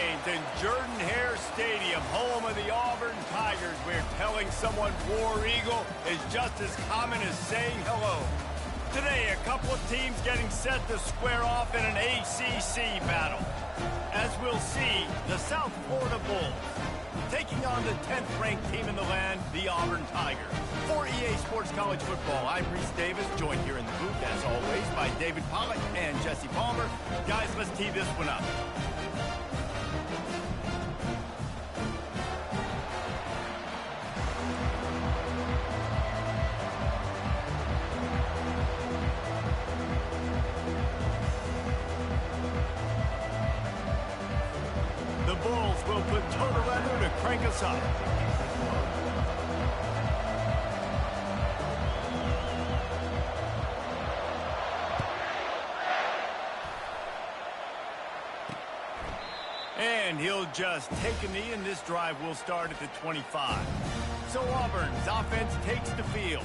remains in Jordan-Hare Stadium, home of the Auburn Tigers, where telling someone War Eagle is just as common as saying hello. Today, a couple of teams getting set to square off in an ACC battle. As we'll see, the South Florida Bulls taking on the 10th-ranked team in the land, the Auburn Tigers. For EA Sports College Football, I'm Reese Davis, joined here in the booth, as always, by David Pollack and Jesse Palmer. Guys, let's tee this one up. The Bulls will put total weather to crank us up. And he'll just take a knee, and this drive will start at the 25. So Auburn's offense takes the field.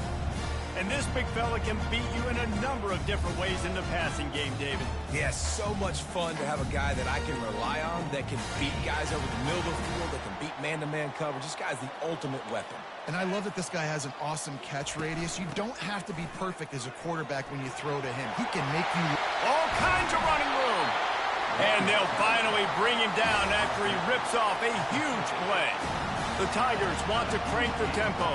And this big fella can beat you in a number of different ways in the passing game, David. Yeah, so much fun to have a guy that I can rely on, that can beat guys over the middle of the field, that can beat man-to-man coverage. This guy's the ultimate weapon. And I love that this guy has an awesome catch radius. You don't have to be perfect as a quarterback when you throw to him. He can make you... All kinds of running room. And they'll finally bring him down after he rips off a huge play. The Tigers want to crank the tempo.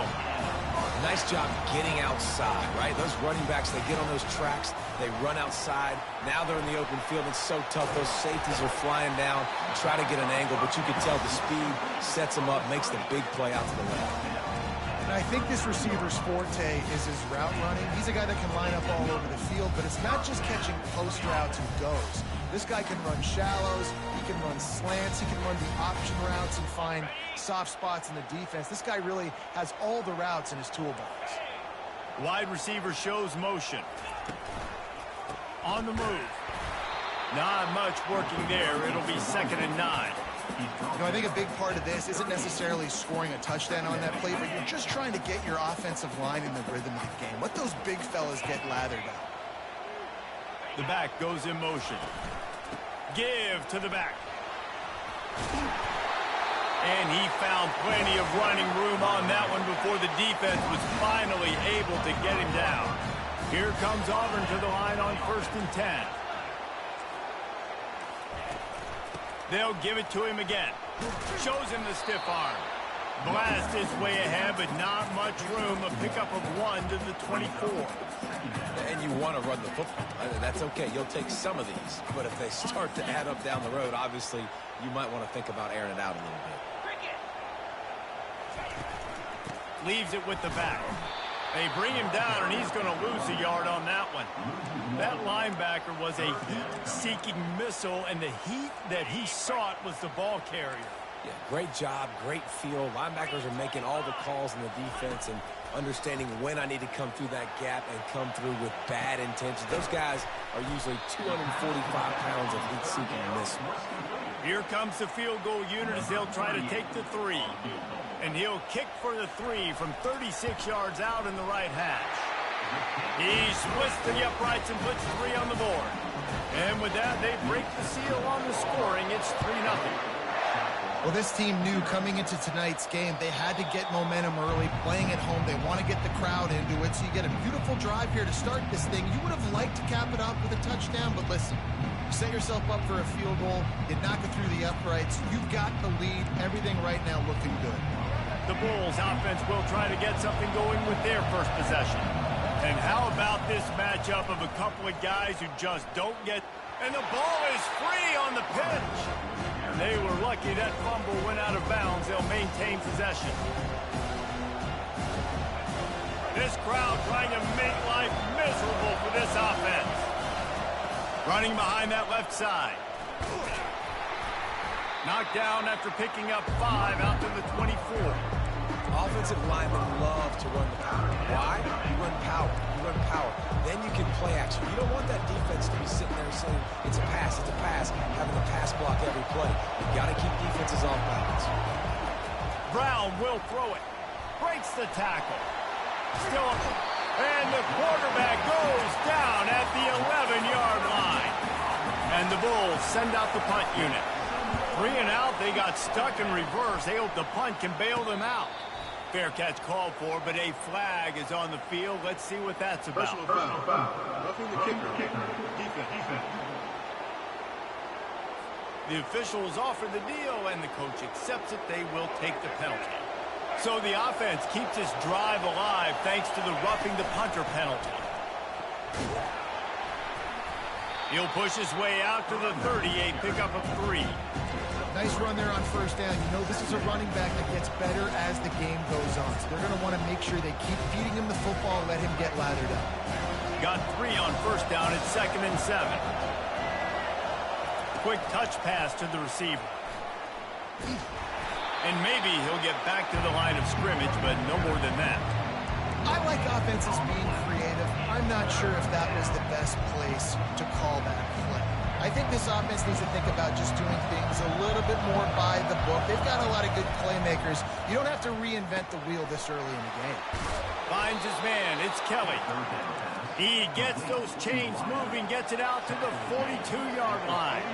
Nice job getting outside, right? Those running backs, they get on those tracks, they run outside. Now they're in the open field. It's so tough. Those safeties are flying down, try to get an angle, but you can tell the speed sets them up, makes the big play out to the left. And I think this receiver's forte is his route running. He's a guy that can line up all over the field, but it's not just catching post routes and goes. This guy can run shallows, he can run slants, he can run the option routes and find soft spots in the defense. This guy really has all the routes in his toolbox. Wide receiver shows motion. On the move. Not much working there. It'll be 2nd and 9. You know, I think a big part of this isn't necessarily scoring a touchdown on that play, but you're just trying to get your offensive line in the rhythm of the game. Let those big fellas get lathered up. The back goes in motion. Give to the back. And he found plenty of running room on that one before the defense was finally able to get him down. Here comes Auburn to the line on 1st and 10. They'll give it to him again. Shows him the stiff arm. Blast his way ahead, but not much room. A pickup of 1 to the 24. And you want to run the football. That's okay. You'll take some of these. But if they start to add up down the road, obviously, you might want to think about airing it out a little bit. Leaves it with the back. They bring him down, and he's going to lose a yard on that one. That linebacker was a heat-seeking missile, and the heat that he sought was the ball carrier. Yeah, great job, great feel. Linebackers are making all the calls in the defense and understanding when I need to come through that gap and come through with bad intentions. Those guys are usually 245 pounds of heat-seeking missiles. Here comes the field goal unit as they'll try to take the 3. And he'll kick for the 3 from 36 yards out in the right hash. He splits the uprights and puts 3 on the board. And with that, they break the seal on the scoring. It's 3-0. Well, this team knew coming into tonight's game they had to get momentum early, playing at home. They want to get the crowd into it, so you get a beautiful drive here to start this thing. You would have liked to cap it off with a touchdown, but listen, you set yourself up for a field goal, you knock it through the uprights, you've got the lead, everything right now looking good. The Bulls offense will try to get something going with their first possession. And how about this matchup of a couple of guys who just don't get... And the ball is free on the pitch. They were lucky that fumble went out of bounds. They'll maintain possession. This crowd trying to make life miserable for this offense. Running behind that left side. Knocked down after picking up 5 out to the 24. Offensive linemen love to run the power. Why? You run power. You run power. Then you can play action. You don't want that defense to be sitting there saying, it's a pass, having the pass block every play. You got to keep defenses off balance. Brown will throw it. Breaks the tackle. Still up. And the quarterback goes down at the 11-yard line. And the Bulls send out the punt unit. 3 and out, they got stuck in reverse. They hope the punt can bail them out. Fair catch called for, but a flag is on the field. Let's see what that's about. Personal foul. Roughing the kicker. Defense. The officials offer the deal, and the coach accepts it. They will take the penalty. So the offense keeps this drive alive thanks to the roughing the punter penalty. He'll push his way out to the 38, pickup of 3. Nice run there on first down. You know, this is a running back that gets better as the game goes on. So they're going to want to make sure they keep feeding him the football, let him get lathered up. Got 3 on first down. It's 2nd and 7. Quick touch pass to the receiver. And maybe he'll get back to the line of scrimmage, but no more than that. I like offenses being creative. I'm not sure if that was the best place to call that play. I think this offense needs to think about just doing things a little bit more by the book. They've got a lot of good playmakers. You don't have to reinvent the wheel this early in the game. Finds his man. It's Kelly. He gets those chains moving, gets it out to the 42-yard line.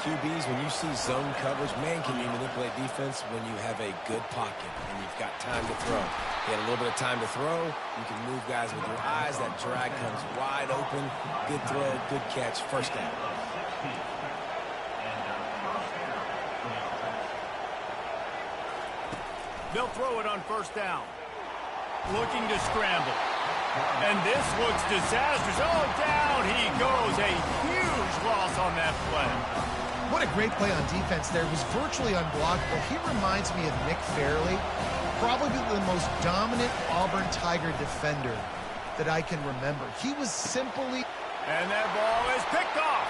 QBs, when you see zone coverage, man, can you manipulate defense when you have a good pocket and you've got time to throw. You had a little bit of time to throw. You can move guys with your eyes. That drag comes wide open. Good throw, good catch, first down. They'll throw it on first down. Looking to scramble. And this looks disastrous. Oh, down he goes. A huge loss on that play. What a great play on defense there. It was virtually unblockable. He reminds me of Nick Fairley, probably the most dominant Auburn Tiger defender that I can remember. He was simply... And that ball is picked off.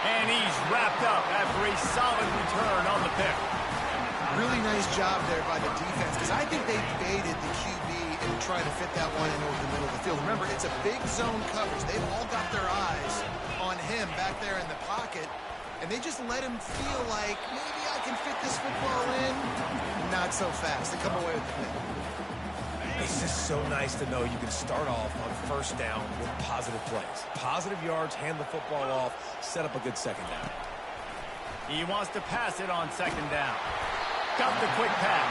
And he's wrapped up after a solid return on the pick. Really nice job there by the defense, because I think they baited the QB and tried to fit that one in over the middle of the field. Remember, it's a big zone coverage. They've all got their eyes on him back there in the pocket, and they just let him feel like, maybe I can fit this football in. Not so fast. They come away with the pick. It's just so nice to know you can start off on first down with positive plays. Positive yards, hand the football off, set up a good second down. He wants to pass it on second down. Got the quick pass.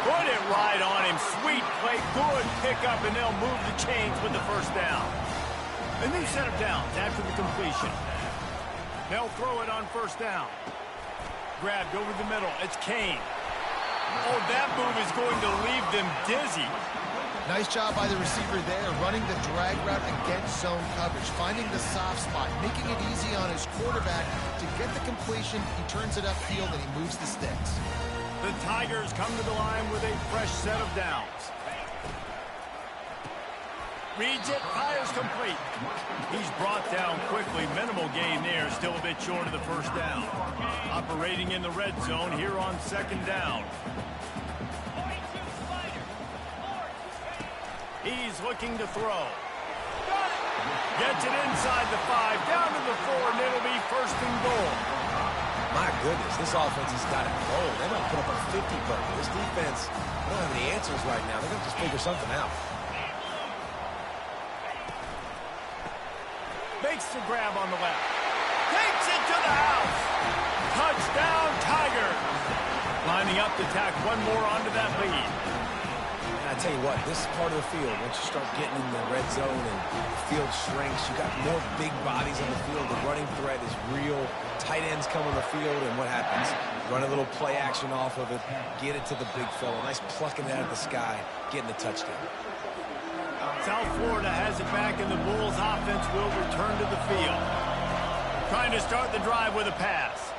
Put it right on him. Sweet play. Good pickup, and they'll move the chains with the first down. A new set of downs after the completion. They'll throw it on first down. Grabbed over the middle. It's Kane. Oh, that move is going to leave them dizzy. Nice job by the receiver there, running the drag route against zone coverage, finding the soft spot, making it easy on his quarterback to get the completion. He turns it upfield, and he moves the sticks. The Tigers come to the line with a fresh set of downs. Reads it, fires complete. He's brought down quickly. Minimal gain there, still a bit short of the first down. Operating in the red zone here on second down. He's looking to throw. Gets it inside the 5, down to the 4, and it'll be first and goal. My goodness, this offense has got it rolled. They might put up a 50 burger. This defense, they don't have any answers right now. They're going to just figure something out. Makes the grab on the left. Takes it to the house. Touchdown, Tigers. Lining up to tack one more onto that lead. And I tell you what, this part of the field, once you start getting in the red zone and the field shrinks, you got more big bodies on the field. The running threat is real. Tight ends come on the field, and what happens? Run a little play action off of it, get it to the big fella. Nice plucking it out of the sky, getting the touchdown. South Florida has it back, and the Bulls offense will return to the field. Trying to start the drive with a pass.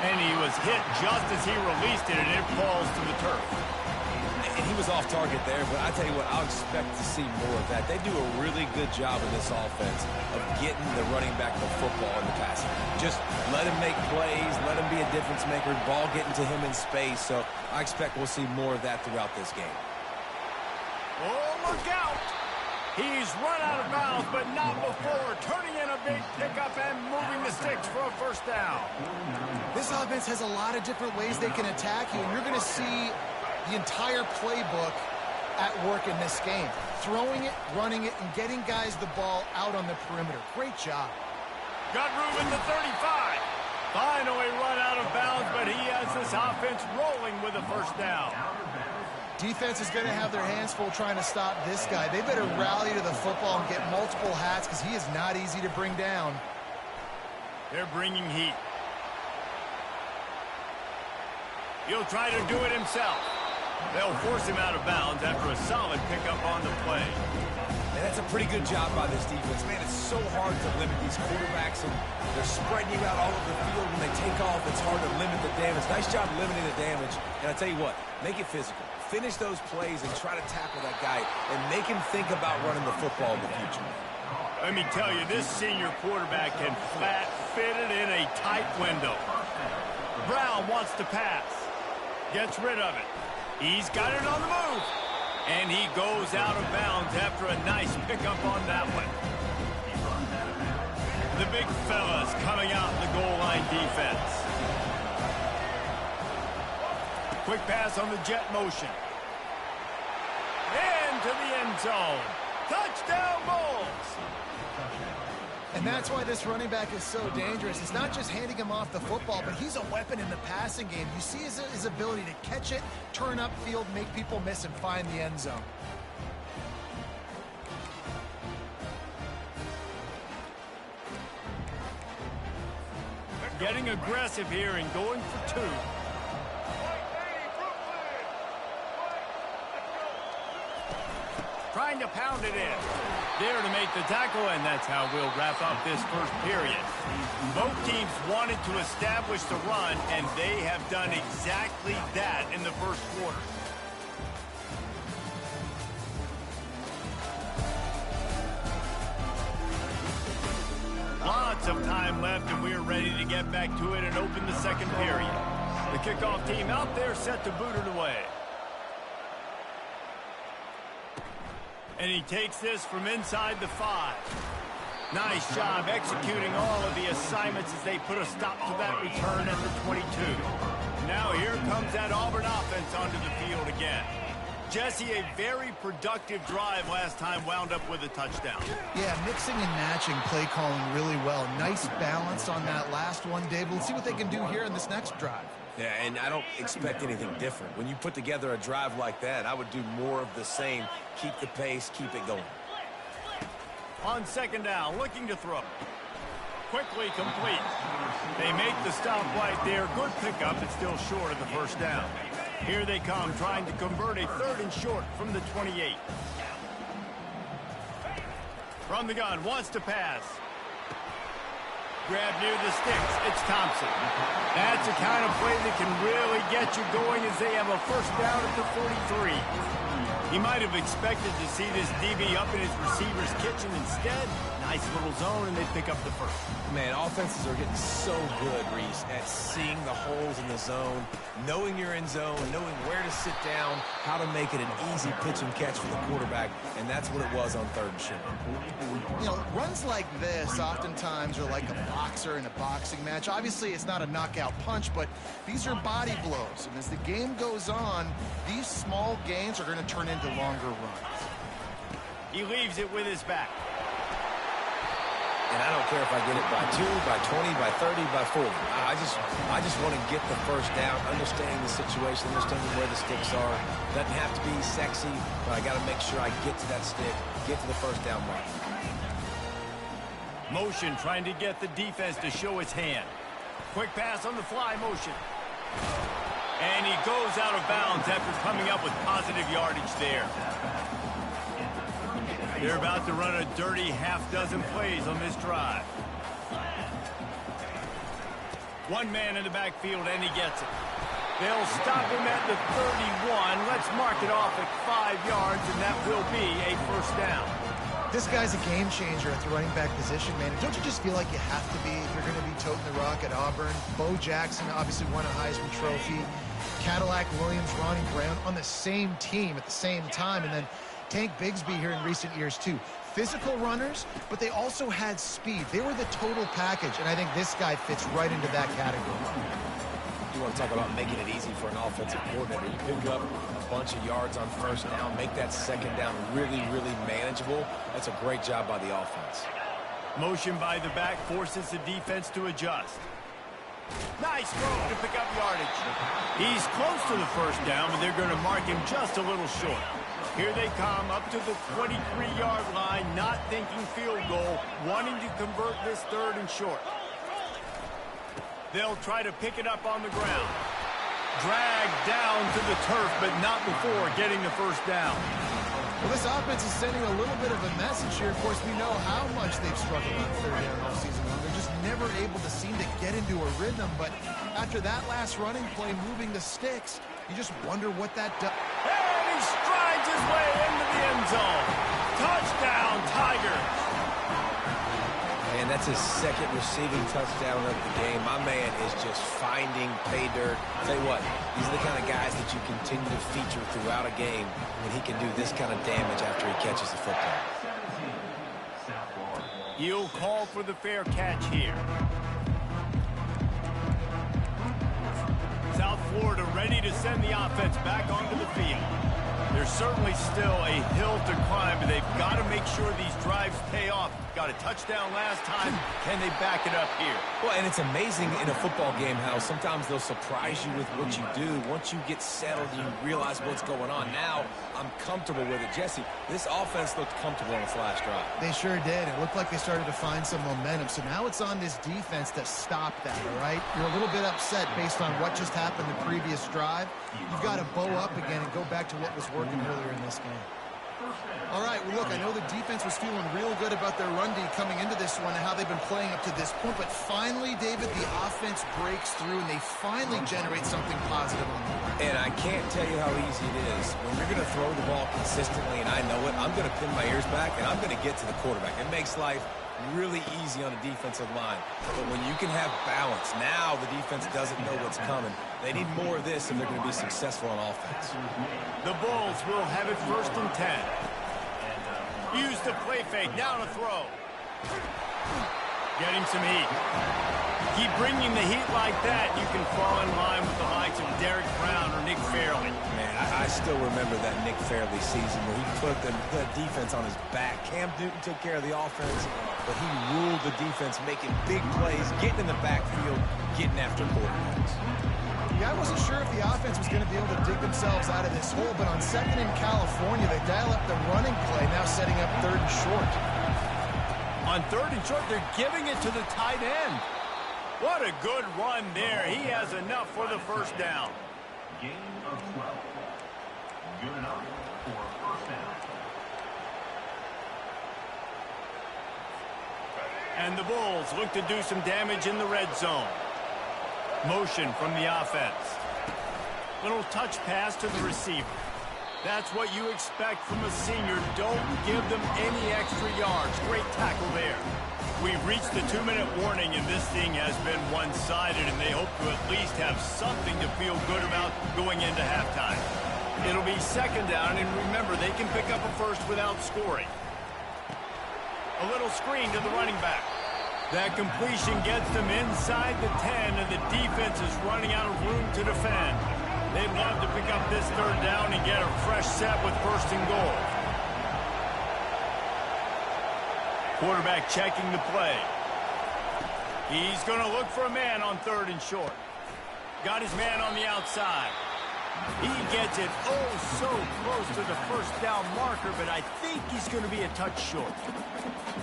And he was hit just as he released it, and it falls to the turf. And he was off target there, but I tell you what, I'll expect to see more of that. They do a really good job in this offense of getting the running back the football in the passing. Just let him make plays, let him be a difference maker, ball getting to him in space. So I expect we'll see more of that throughout this game. Oh, look out! He's run out of bounds, but not before. Turning in a big pickup and moving the sticks for a first down. This offense has a lot of different ways they can attack you, and you're going to see the entire playbook at work in this game. Throwing it, running it, and getting guys the ball out on the perimeter. Great job. Got room at the 35. Finally run out of bounds, but he has this offense rolling with a first down. Defense is going to have their hands full trying to stop this guy. They better rally to the football and get multiple hats because he is not easy to bring down. They're bringing heat. He'll try to do it himself. They'll force him out of bounds after a solid pickup on the play. And that's a pretty good job by this defense. Man, it's so hard to limit these quarterbacks, and they're spreading you out all over the field. When they take off, it's hard to limit the damage. Nice job limiting the damage. And I tell you what, make it physical. Finish those plays and try to tackle that guy and make him think about running the football in the future. Let me tell you, this senior quarterback can flat fit it in a tight window. Brown wants to pass. Gets rid of it. He's got it on the move. And he goes out of bounds after a nice pickup on that one. The big fellas coming out in the goal line defense. Quick pass on the jet motion. Into the end zone. Touchdown, Bulls! And that's why this running back is so dangerous. It's not just handing him off the football, but he's a weapon in the passing game. You see his ability to catch it, turn upfield, make people miss, and find the end zone. Getting aggressive here and going for two. Trying to pound it in. There to make the tackle, and that's how we'll wrap up this first period. Both teams wanted to establish the run, and they have done exactly that in the first quarter. Lots of time left, and we're ready to get back to it and open the second period. The kickoff team out there set to boot it away. And he takes this from inside the 5. Nice job executing all of the assignments as they put a stop to that return at the 22. Now here comes that Auburn offense onto the field again. Jesse, a very productive drive last time wound up with a touchdown. Yeah, mixing and matching play calling really well. Nice balance on that last one, Dave. Let's see what they can do here in this next drive. Yeah, and I don't expect anything different. When you put together a drive like that, I would do more of the same. Keep the pace, keep it going. On second down, looking to throw. Quickly complete. They make the stop right there. Good pickup, but still short of the first down. Here they come, trying to convert a 3rd and short from the 28. From the gun, wants to pass. Grab near the sticks. It's Thompson. That's the kind of play that can really get you going as they have a first down at the 43. He might have expected to see this DB up in his receiver's kitchen. Instead, nice little zone, and they pick up the first. Man, offenses are getting so good, Reese, at seeing the holes in the zone, knowing you're in zone, knowing where to sit down, how to make it an easy pitch and catch for the quarterback, and that's what it was on 3rd and short. You know, runs like this oftentimes are like a boxer in a boxing match. Obviously, it's not a knockout punch, but these are body blows. And as the game goes on, these small gains are going to turn into longer runs. He leaves it with his back. And I don't care if I get it by 2, by 20, by 30, by 40. I just want to get the first down, understanding the situation, understanding where the sticks are. Doesn't have to be sexy, but I got to make sure I get to that stick, get to the first down mark. Motion, trying to get the defense to show its hand. Quick pass on the fly motion. And he goes out of bounds after coming up with positive yardage there. They're about to run a dirty half-dozen plays on this drive. One man in the backfield, and he gets it. They'll stop him at the 31. Let's mark it off at 5 yards, and that will be a first down. This guy's a game changer at the running back position, man. And don't you just feel like you have to be if you're going to be toting the rock at Auburn? Bo Jackson obviously won a Heisman Trophy. Cadillac Williams, Ronnie Brown on the same team at the same time. And then Tank Bigsby here in recent years, too. Physical runners, but they also had speed. They were the total package, and I think this guy fits right into that category. You want to talk about making it easy for an offensive coordinator. You pick up a bunch of yards on first down, make that second down really, really manageable. That's a great job by the offense. Motion by the back forces the defense to adjust. Nice throw to pick up yardage. He's close to the first down, but they're going to mark him just a little short. Here they come up to the 23-yard line, not thinking field goal, wanting to convert this 3rd and short. They'll try to pick it up on the ground. Dragged down to the turf, but not before getting the first down. Well, this offense is sending a little bit of a message here. Of course, we know how much they've struggled on 3rd down all season long. They're just never able to seem to get into a rhythm. But after that last running play, moving the sticks, you just wonder what that does. And he strides his way into the end zone. Touchdown, Tigers. And that's his 2nd receiving touchdown of the game. My man is just finding pay dirt. Tell you what, these are the kind of guys that you continue to feature throughout a game when he can do this kind of damage after he catches the football. You'll call for the fair catch here. South Florida ready to send the offense back onto the field. There's certainly still a hill to climb, but they've got to make sure these drives pay off. Got a touchdown last time. Can they back it up here? Well, and it's amazing in a football game how sometimes they'll surprise you with what you do. Once you get settled, you realize what's going on. Now, I'm comfortable with it. Jesse, this offense looked comfortable on its last drive. They sure did. It looked like they started to find some momentum. So now it's on this defense to stop that, all right? You're a little bit upset based on what just happened the previous drive. You've got to bow up again and go back to what was working earlier in this game. All right, well, look, I know the defense was feeling real good about their run D coming into this one and how they've been playing up to this point, but finally, David, the offense breaks through and they finally generate something positive on the ground. And I can't tell you how easy it is. When you're going to throw the ball consistently, and I know it, I'm going to pin my ears back and I'm going to get to the quarterback. It makes life really easy on a defensive line. But when you can have balance, now the defense doesn't know what's coming. They need more of this if they're going to be successful on offense. The Bulls will have it 1st and 10. Use the play fake, now to throw. Getting some heat. Keep bringing the heat like that, you can fall in line with the likes of Derek Brown or Nick Fairley. Man, I still remember that Nick Fairley season where he put the defense on his back. Cam Newton took care of the offense, but he ruled the defense, making big plays, getting in the backfield, getting after quarterbacks. Yeah, I wasn't sure if the offense was going to be able to dig themselves out of this hole, but on 2nd in California, they dial up the running play, now setting up 3rd and short. On 3rd and short, they're giving it to the tight end. What a good run there. He has enough for the first down. Gain of 12. Good enough for a first down. And the Bulls look to do some damage in the red zone. Motion from the offense. Little touch pass to the receiver. That's what you expect from a senior. Don't give them any extra yards. Great tackle there. We've reached the 2-minute warning, and this thing has been one-sided, and they hope to at least have something to feel good about going into halftime. It'll be 2nd down, and remember, they can pick up a first without scoring. A little screen to the running back. That completion gets them inside the 10, and the defense is running out of room to defend. They'd love to pick up this 3rd down and get a fresh set with 1st and goal. Quarterback checking the play. He's going to look for a man on 3rd and short. Got his man on the outside. He gets it so close to the first down marker, but I think he's going to be a touch short.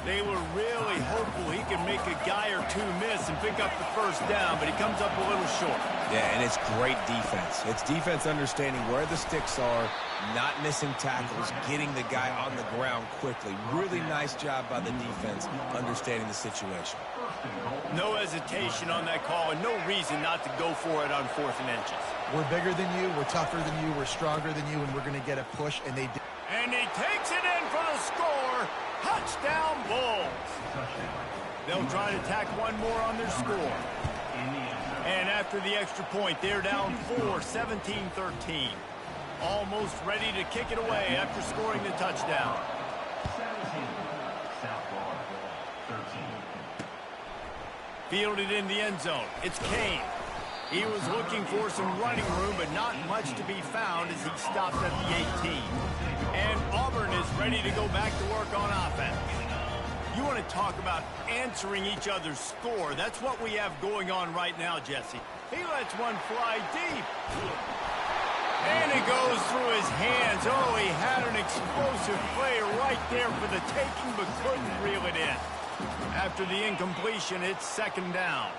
They were really hopeful he could make a guy or two miss and pick up the first down, but he comes up a little short. Yeah, and it's great defense. It's defense understanding where the sticks are, not missing tackles, getting the guy on the ground quickly. Really nice job by the defense understanding the situation. No hesitation on that call, and no reason not to go for it on 4th and inches. We're bigger than you, we're tougher than you, we're stronger than you, and we're going to get a push, and they did. And he takes it in for the score. Touchdown, Bulls. They'll try to tack one more on their score. And after the extra point, they're down 4, 17-13. Almost ready to kick it away after scoring the touchdown. 17. South Florida. 13. Fielded in the end zone. It's Kane. He was looking for some running room, but not much to be found as he stops at the 18. And Auburn is ready to go back to work on offense. You want to talk about answering each other's score. That's what we have going on right now, Jesse. He lets one fly deep. And it goes through his hands. Oh, he had an explosive play right there for the taking, but couldn't reel it in. After the incompletion, it's second down.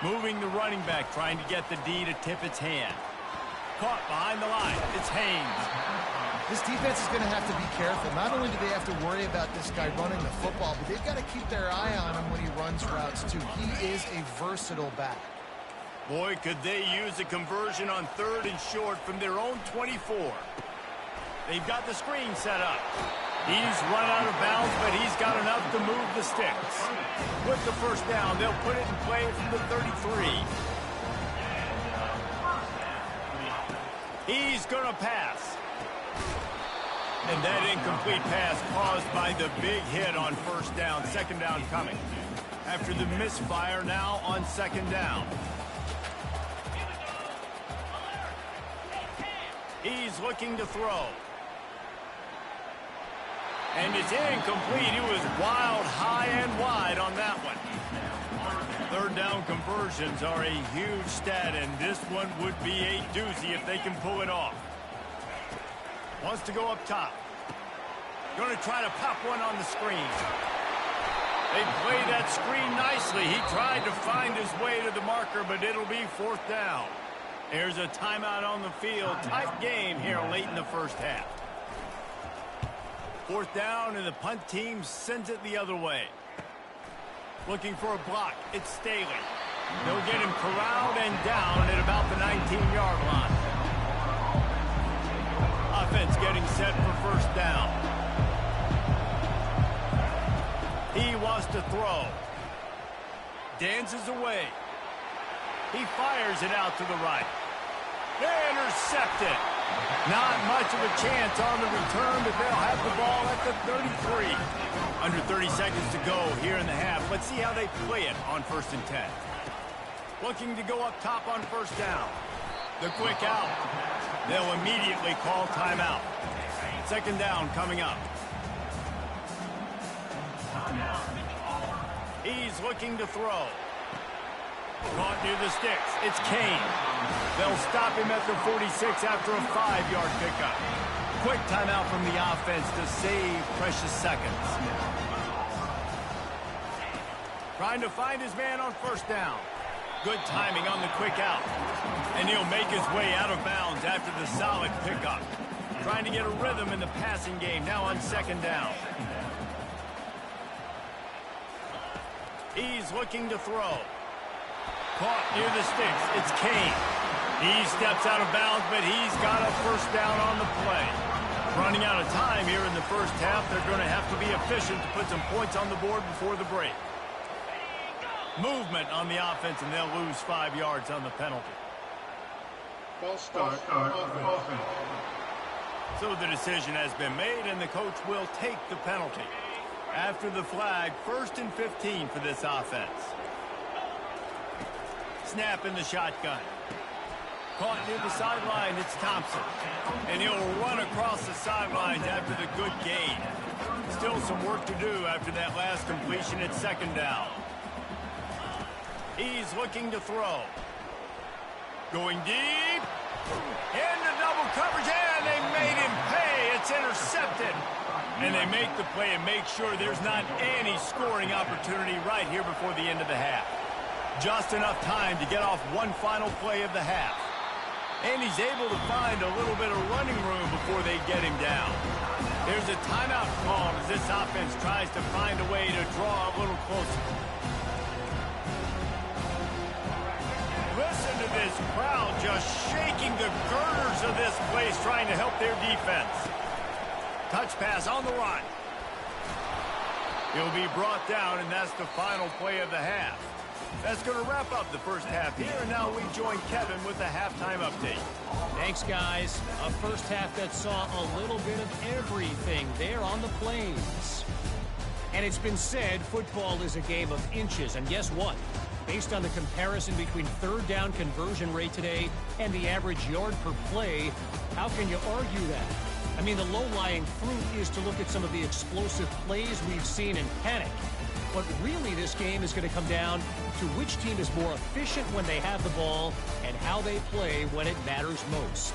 Moving the running back, trying to get the D to tip its hand. Caught behind the line. It's Haynes. This defense is going to have to be careful. Not only do they have to worry about this guy running the football, but they've got to keep their eye on him when he runs routes, too. He is a versatile back. Boy, could they use a conversion on 3rd and short from their own 24. They've got the screen set up. He's run out of bounds, but he's got enough to move the sticks. With the first down, they'll put it in play from the 33. He's going to pass. And that incomplete pass caused by the big hit on first down. Second down coming. After the misfire, now on second down. He's looking to throw. And it's incomplete. He was wild, high and wide on that one. Third down conversions are a huge stat, and this one would be a doozy if they can pull it off. Wants to go up top. Going to try to pop one on the screen. They play that screen nicely. He tried to find his way to the marker, but it'll be fourth down. There's a timeout on the field. Tight game here late in the first half. Fourth down, and the punt team sends it the other way. Looking for a block. It's Staley. They'll get him corralled and down at about the 19-yard line. Offense getting set for first down. He wants to throw. Dances away. He fires it out to the right. Intercepted. Not much of a chance on the return, but they'll have the ball at the 33. Under 30 seconds to go here in the half. Let's see how they play it on 1st and 10. Looking to go up top on first down. The quick out. They'll immediately call timeout. Second down coming up. He's looking to throw. Caught near the sticks. It's Kane. They'll stop him at the 46 after a 5-yard pickup. Quick timeout from the offense to save precious seconds. Trying to find his man on first down. Good timing on the quick out. And he'll make his way out of bounds after the solid pickup. Trying to get a rhythm in the passing game now on second down. He's looking to throw. Caught near the sticks. It's Kane. He steps out of bounds, but he's got a first down on the play. Running out of time here in the first half. They're going to have to be efficient to put some points on the board before the break. Movement on the offense, and they'll lose 5 yards on the penalty. False start offense. So the decision has been made, and the coach will take the penalty. After the flag, 1st and 15 for this offense. Snap in the shotgun. Caught near the sideline, it's Thompson. And he'll run across the sidelines after the good gain. Still some work to do after that last completion at second down. He's looking to throw. Going deep. Into double coverage, and they made him pay. It's intercepted. And they make the play and make sure there's not any scoring opportunity right here before the end of the half. Just enough time to get off one final play of the half. And he's able to find a little bit of running room before they get him down. There's a timeout call as this offense tries to find a way to draw a little closer. Listen to this crowd just shaking the girders of this place trying to help their defense. Touch pass on the run. He'll be brought down, and that's the final play of the half. That's going to wrap up the first half here, and now we join Kevin with the halftime update. Thanks, guys. A first half that saw a little bit of everything there on the plains. And it's been said football is a game of inches, and guess what? Based on the comparison between third down conversion rate today and the average yard per play, how can you argue that? I mean, the low-lying fruit is to look at some of the explosive plays we've seen in panic. But really, this game is going to come down to which team is more efficient when they have the ball and how they play when it matters most.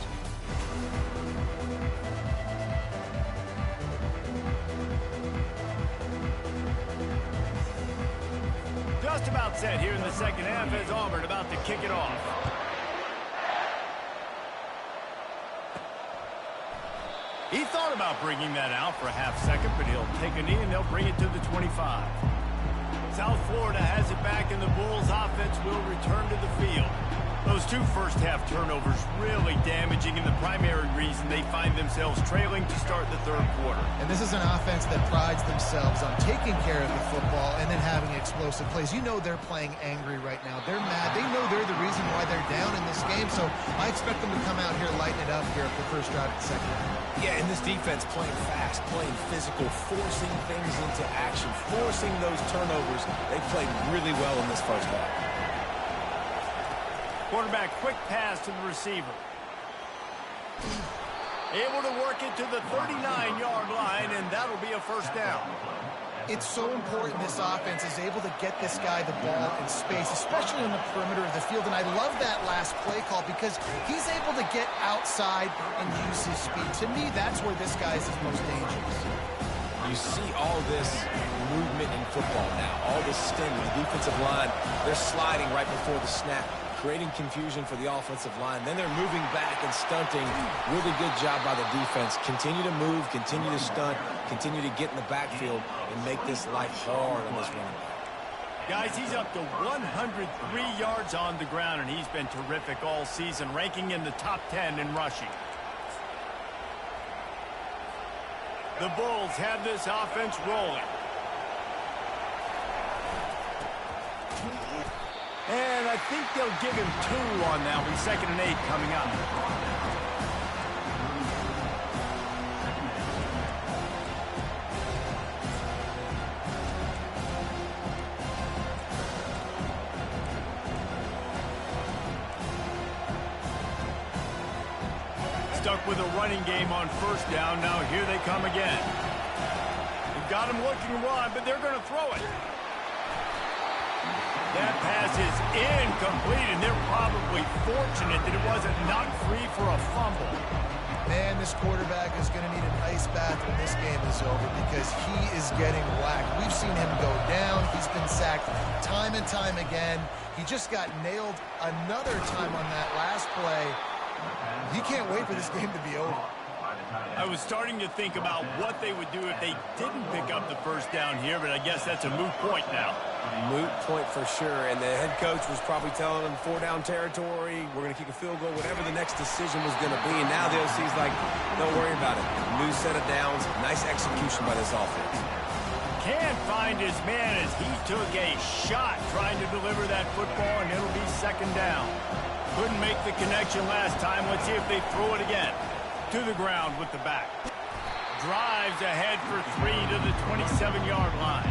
Just about set here in the second half as Auburn about to kick it off. He thought about bringing that out for a half second, but he'll take a knee and they'll bring it to the 25. South Florida has it back, and the Bulls offense will return to the field. Those two first-half turnovers really damaging, and the primary reason they find themselves trailing to start the third quarter. And this is an offense that prides themselves on taking care of the football and then having explosive plays. You know they're playing angry right now. They're mad. They know they're the reason why they're down in this game, so I expect them to come out here, lighten it up here at the first drive of the second half. Yeah, and this defense playing fast, playing physical, forcing things into action, forcing those turnovers. They played really well in this first half. Quarterback, quick pass to the receiver. Able to work it to the 39-yard line, and that'll be a first down. It's so important this offense is able to get this guy the ball in space, especially on the perimeter of the field. And I love that last play call because he's able to get outside and use his speed. To me, that's where this guy is his most dangerous. You see all this movement in football now, all this sting with the defensive line. They're sliding right before the snap, creating confusion for the offensive line. Then they're moving back and stunting. Really good job by the defense. Continue to move, continue to stunt, continue to get in the backfield and make this life hard on this running back. Guys, he's up to 103 yards on the ground, and he's been terrific all season, ranking in the top 10 in rushing. The Bulls have this offense rolling. And I think they'll give him 2 on that one. 2nd and 8 coming up. Stuck with a running game on first down. Now here they come again. They've got him looking to run, but they're going to throw it. That pass is incomplete, and they're probably fortunate that it wasn't knocked free for a fumble. Man, this quarterback is going to need an ice bath when this game is over because he is getting whacked. We've seen him go down. He's been sacked time and time again. He just got nailed another time on that last play. He can't wait for this game to be over. I was starting to think about what they would do if they didn't pick up the first down here, but I guess that's a moot point now. Moot point for sure, and the head coach was probably telling them 4-down territory, we're going to kick a field goal, whatever the next decision was going to be, and now the OC's like, don't worry about it. New set of downs, nice execution by this offense. Can't find his man as he took a shot trying to deliver that football, and it'll be 2nd down. Couldn't make the connection last time. Let's see if they throw it again. To the ground with the back. Drives ahead for 3 to the 27-yard line.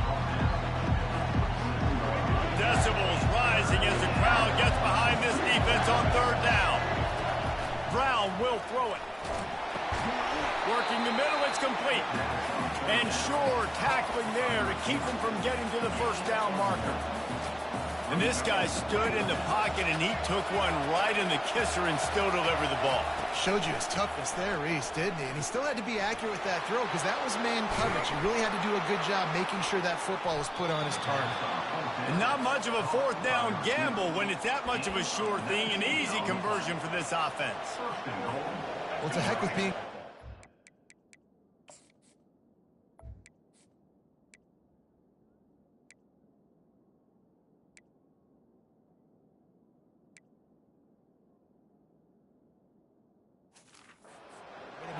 Decibels rising as the crowd gets behind this defense on 3rd down. Brown will throw it. Working the middle, it's complete. And Shore tackling there to keep him from getting to the first down marker. And this guy stood in the pocket, and he took one right in the kisser and still delivered the ball. Showed you his toughness there, Reese, didn't he? And he still had to be accurate with that throw because that was man coverage. He really had to do a good job making sure that football was put on his target. And not much of a 4th down gamble when it's that much of a sure thing. An easy conversion for this offense. Well, to heck with being...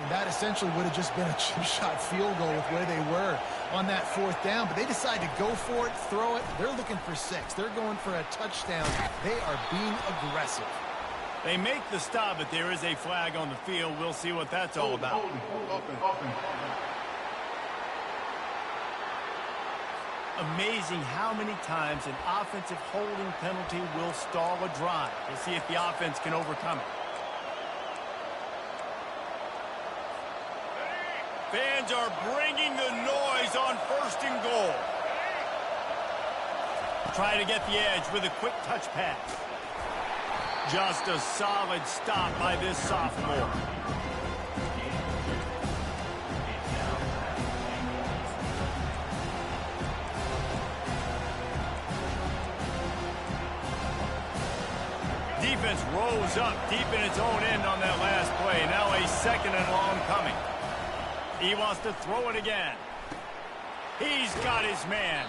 That essentially would have just been a chip shot field goal with where they were on that 4th down. But they decide to go for it, throw it. They're looking for 6. They're going for a touchdown. They are being aggressive. They make the stop, but there is a flag on the field. We'll see what that's all about. Amazing how many times an offensive holding penalty will stall a drive. We'll see if the offense can overcome it. Fans are bringing the noise on 1st and goal. Try to get the edge with a quick touch pass. Just a solid stop by this sophomore. Defense rolls up deep in its own end on that last play. Now a 2nd and long coming. He wants to throw it again. He's got his man.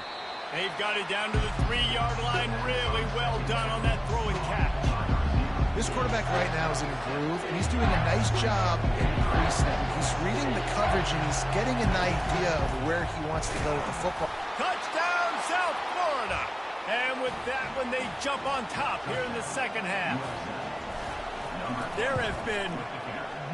They've got it down to the 3-yard line. Really well done on that throw and catch. This quarterback right now is in a groove, and he's doing a nice job in pre-snap. He's reading the coverage, and he's getting an idea of where he wants to go with the football. Touchdown, South Florida. And with that one, they jump on top here in the 2nd half. There have been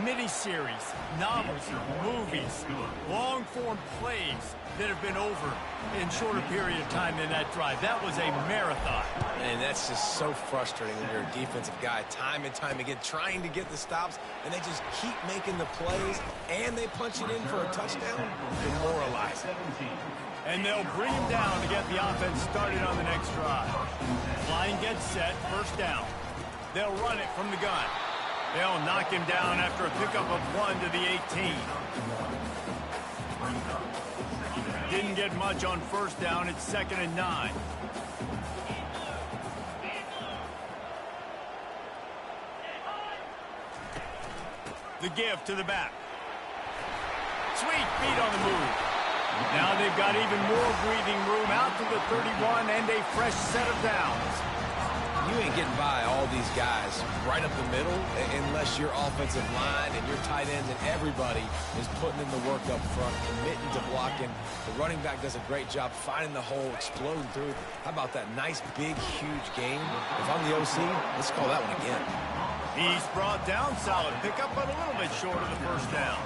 mini-series, novels, movies, long-form plays that have been over in shorter period of time than that drive. That was a marathon. And that's just so frustrating when you're a defensive guy time and time again trying to get the stops, and they just keep making the plays, and they punch it in for a touchdown. Demoralizing. And they'll bring him down to get the offense started on the next drive. Line gets set, 1st down. They'll run it from the gun. They'll knock him down after a pickup of 1 to the 18. Didn't get much on 1st down. It's 2nd and 9. The give to the back. Sweet feet on the move. Now they've got even more breathing room out to the 31 and a fresh set of downs. You ain't getting by all these guys right up the middle unless your offensive line and your tight ends and everybody is putting in the work up front, committing to blocking. The running back does a great job finding the hole, exploding through. How about that nice, big, huge game? If I'm the OC, let's call that one again. He's brought down, solid pickup, but a little bit short of the 1st down.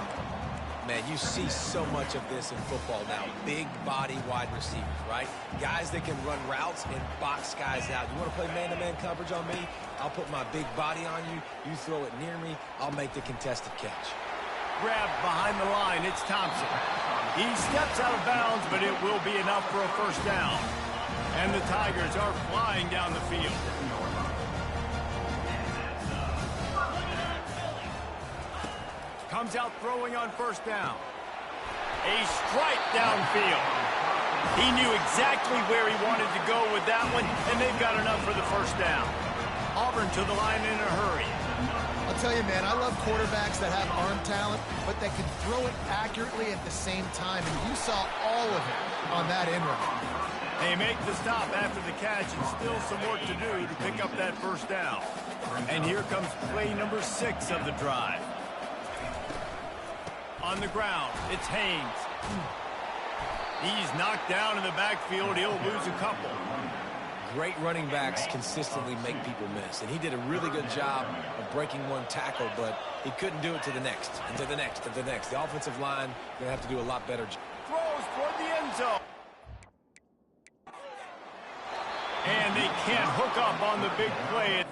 Man, you see so much of this in football now. Big body wide receivers, right? Guys that can run routes and box guys out. You want to play man-to-man coverage on me? I'll put my big body on you. You throw it near me, I'll make the contested catch. Grabbed behind the line, it's Thompson. He steps out of bounds, but it will be enough for a 1st down. And the Tigers are flying down the field. Comes out throwing on 1st down. A strike downfield. He knew exactly where he wanted to go with that one, and they've got enough for the 1st down. Auburn to the line in a hurry. I'll tell you, man, I love quarterbacks that have arm talent, but that can throw it accurately at the same time, and you saw all of it on that end run. They make the stop after the catch, and still some work to do to pick up that 1st down. And here comes play number 6 of the drive. On the ground, it's Haynes. He's knocked down in the backfield. He'll lose a couple. Great running backs consistently make people miss, and he did a really good job of breaking one tackle, but he couldn't do it to the next, and to the next, and to the next. The offensive line going to have to do a lot better job. Throws toward the end zone. And they can't hook up on the big play.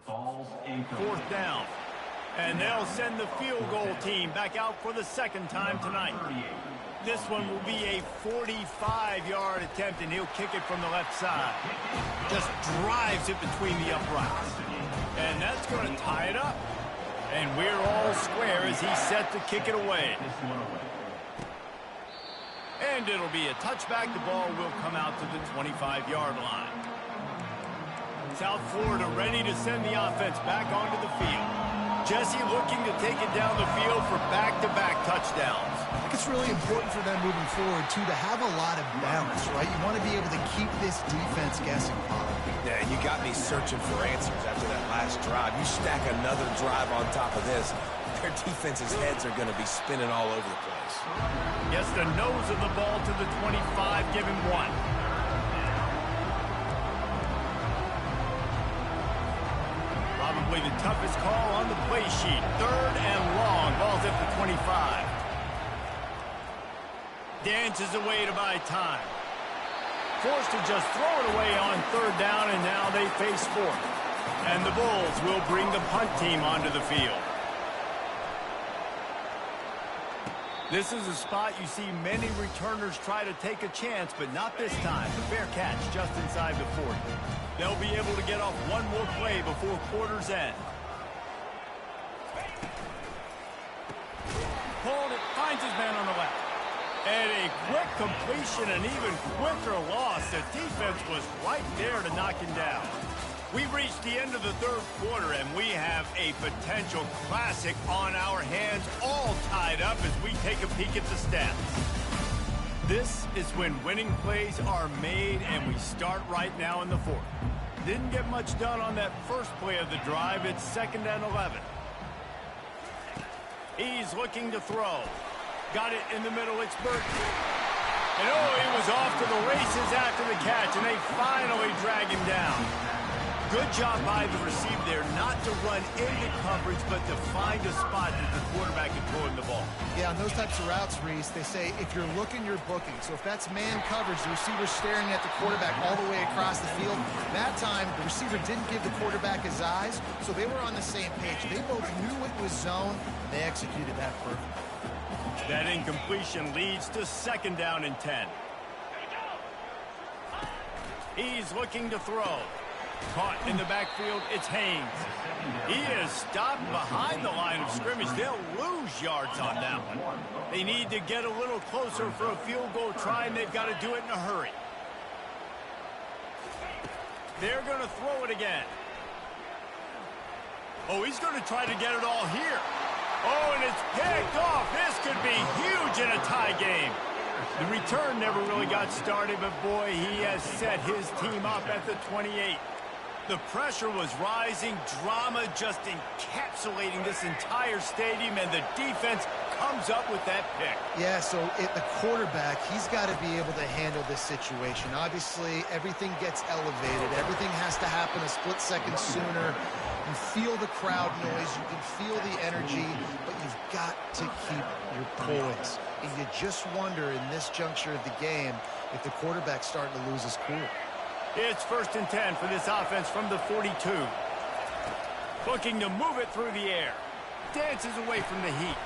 Falls incomplete. 4th down. And they'll send the field goal team back out for the 2nd time tonight. This one will be a 45-yard attempt, and he'll kick it from the left side. Just drives it between the uprights. And that's going to tie it up. And we're all square as he's set to kick it away. And it'll be a touchback. The ball will come out to the 25-yard line. South Florida ready to send the offense back onto the field. Jesse looking to take it down the field for back-to-back touchdowns. I think it's really important for them moving forward, too, to have a lot of balance, right? You want to be able to keep this defense guessing, Paul. Yeah, you got me searching for answers after that last drive. You stack another drive on top of this, their defense's heads are going to be spinning all over the place. Gets the nose of the ball to the 25, give him 1. Probably the toughest call on the play sheet. 3rd and long. Ball's at the 25. Dances away to buy time. Forced to just throw it away on third down, and now they face fourth. And the Bulls will bring the punt team onto the field. This is a spot you see many returners try to take a chance, but not this time. The fair catch just inside the 40. They'll be able to get off one more play before quarter's end. Pulled it, finds his man on the left. And a quick completion, an even quicker loss. The defense was right there to knock him down. We've reached the end of the third quarter, and we have a potential classic on our hands, all tied up as we take a peek at the stats. This is when winning plays are made, and we start right now in the fourth. Didn't get much done on that first play of the drive. It's 2nd and 11. He's looking to throw. Got it in the middle. It's Burton. And oh, he was off to the races after the catch, and they finally drag him down. Good job by the receiver there, not to run into coverage, but to find a spot that the quarterback can throw him the ball. Yeah, on those types of routes, Reese, they say if you're looking, you're booking. So if that's man coverage, the receiver's staring at the quarterback all the way across the field. That time, the receiver didn't give the quarterback his eyes, so they were on the same page. They both knew it was zone. They executed that perfectly. That incompletion leads to 2nd down and 10. He's looking to throw. Caught in the backfield, it's Haynes. He is stopped behind the line of scrimmage. They'll lose yards on that one. They need to get a little closer for a field goal try, and they've got to do it in a hurry. They're going to throw it again. Oh, he's going to try to get it all here. Oh, and it's picked off. This could be huge in a tie game. The return never really got started, but boy, he has set his team up at the 28. The pressure was rising, drama just encapsulating this entire stadium, and the defense comes up with that pick. Yeah, so the quarterback, he's got to be able to handle this situation. Obviously, everything gets elevated. Everything has to happen a split second sooner. You feel the crowd noise. You can feel the energy, but you've got to keep your poise. And you just wonder in this juncture of the game if the quarterback's starting to lose his cool. It's 1st and 10 for this offense from the 42. Looking to move it through the air. Dances away from the heat.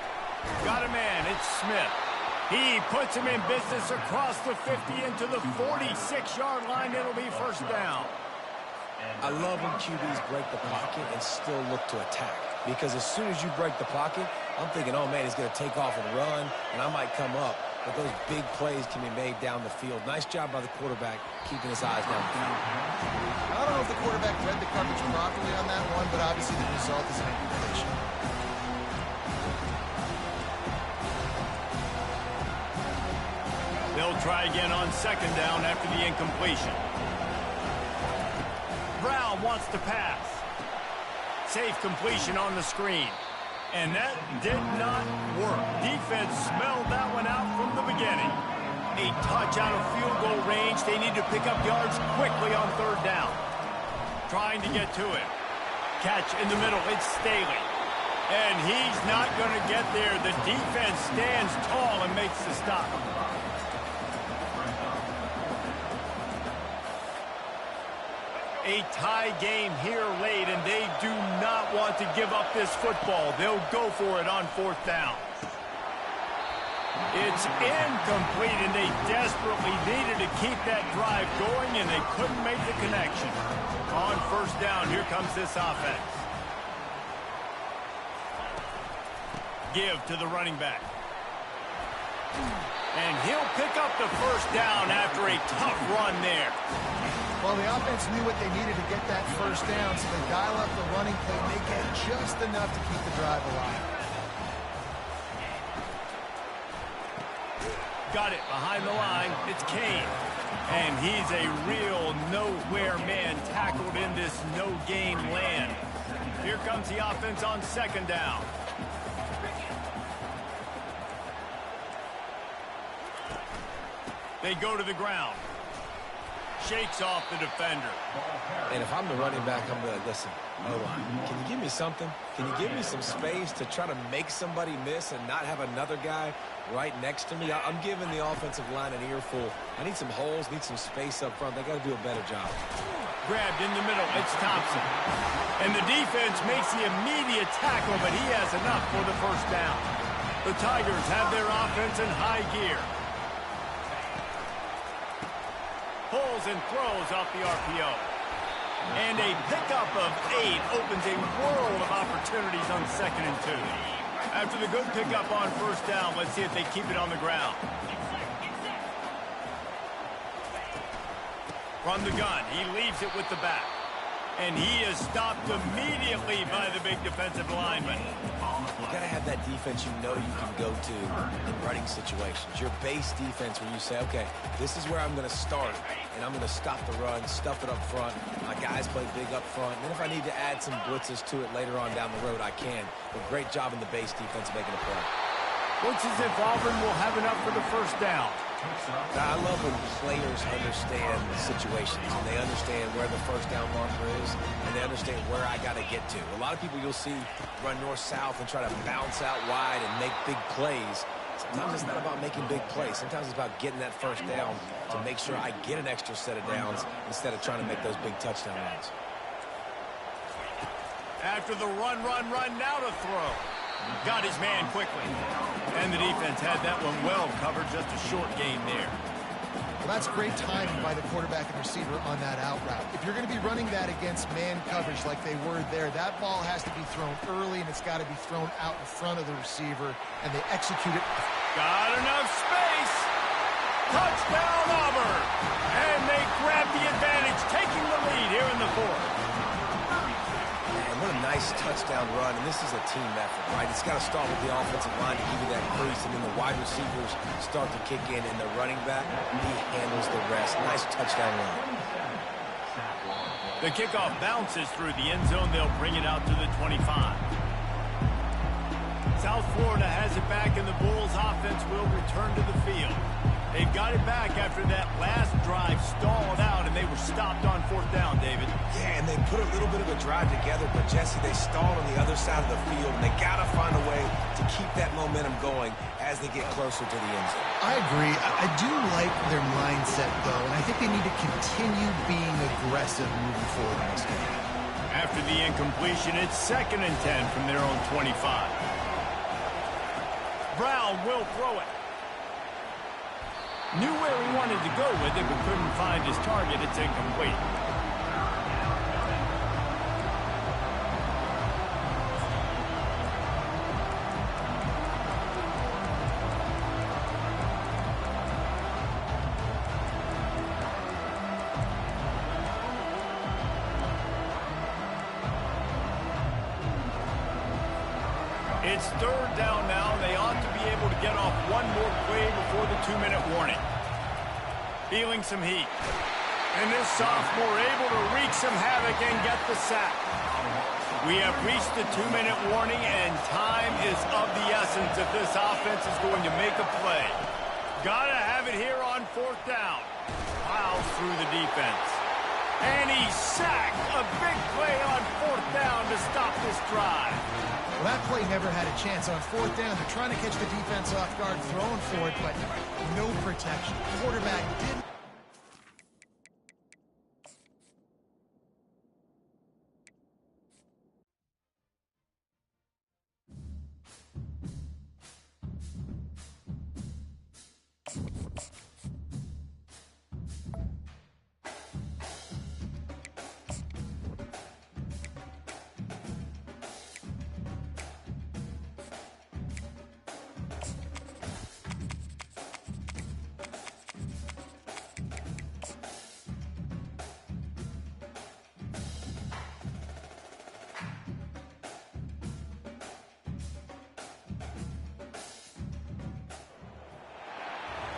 Got a man. It's Smith. He puts him in business across the 50 into the 46-yard line. It'll be 1st down. I love when QBs break the pocket and still look to attack. Because as soon as you break the pocket, I'm thinking, oh, man, he's going to take off and run, and I might come up. But those big plays can be made down the field. Nice job by the quarterback keeping his eyes downfield. I don't know if the quarterback read the coverage properly on that one, but obviously the result is an incompletion. They'll try again on 2nd down after the incompletion. Brown wants to pass. Safe completion on the screen. And that did not work. Defense smelled that one out from the beginning. A touch out of field goal range. They need to pick up yards quickly on 3rd down. Trying to get to it. Catch in the middle. It's Staley. And he's not going to get there. The defense stands tall and makes the stop. A tie game here late, and they do not want to give up this football. They'll go for it on 4th down. It's incomplete, and they desperately needed to keep that drive going, and they couldn't make the connection. On 1st down, here comes this offense. Give to the running back. And he'll pick up the 1st down after a tough run there. Well, the offense knew what they needed to get that 1st down, so they dial up the running play, and they get just enough to keep the drive alive. Got it behind the line. It's Kane. And he's a real nowhere man tackled in this no-gain land. Here comes the offense on 2nd down. They go to the ground. shakes off the defender. And if I'm the running back, I'm going to listen. O-line, can you give me something? Can you give me some space to try to make somebody miss and not have another guy right next to me? I'm giving the offensive line an earful. I need some holes, need some space up front. They got to do a better job. Grabbed in the middle. It's Thompson. And the defense makes the immediate tackle, but he has enough for the first down. The Tigers have their offense in high gear. Pulls and throws off the RPO. And a pickup of 8 opens a world of opportunities on 2nd and 2. After the good pickup on first down, let's see if they keep it on the ground. From the gun, he leaves it with the back. And he is stopped immediately by the big defensive lineman. You got to have that defense you know you can go to in running situations. Your base defense where you say, okay, this is where I'm going to start, and I'm going to stop the run, stuff it up front. My guys play big up front. And then if I need to add some blitzes to it later on down the road, I can. But great job in the base defense making a play. Looks as if Auburn will have enough for the first down. Now, I love when players understand situations and they understand where the first down marker is and they understand where I got to get to. A lot of people you'll see run north-south and try to bounce out wide and make big plays. Sometimes it's not about making big plays. Sometimes it's about getting that first down to make sure I get an extra set of downs instead of trying to make those big touchdown runs. After the run, now to throw. Got his man quickly. And the defense had that one well covered, just a short gain there. Well, that's great timing by the quarterback and receiver on that out route. If you're going to be running that against man coverage like they were there, that ball has to be thrown early, and it's got to be thrown out in front of the receiver, and they execute it. Got enough space. Touchdown, Auburn. And they grab the advantage, taking the lead here in the 4th. What a nice touchdown run, and this is a team effort, right? It's got to start with the offensive line to give you that crease, and then the wide receivers start to kick in, and the running back, he handles the rest. Nice touchdown run. The kickoff bounces through the end zone. They'll bring it out to the 25. South Florida has it back, and the Bulls offense will return to the field. They've got it back after that last drive stalled out, and they were stopped on 4th down, David. Yeah, and they put a little bit of a drive together, but, Jesse, they stalled on the other side of the field, and they got to find a way to keep that momentum going as they get closer to the end zone. I agree. I do like their mindset, though, and I think they need to continue being aggressive moving forward in this game. After the incompletion, it's 2nd and 10 from their own 25. Brown will throw it. Knew where he wanted to go with it, but couldn't find his target. It's incomplete. It's 3rd down now. They ought to be able to get off one more play before the 2-minute warning. Feeling some heat. And this sophomore able to wreak some havoc and get the sack. We have reached the 2-minute warning, and time is of the essence if this offense is going to make a play. Gotta have it here on 4th down. Plows through the defense. And he sacked. A big play on 4th down to stop this drive. Well, that play never had a chance. On 4th down, they're trying to catch the defense off guard, throwing for it, but no protection. Quarterback didn't.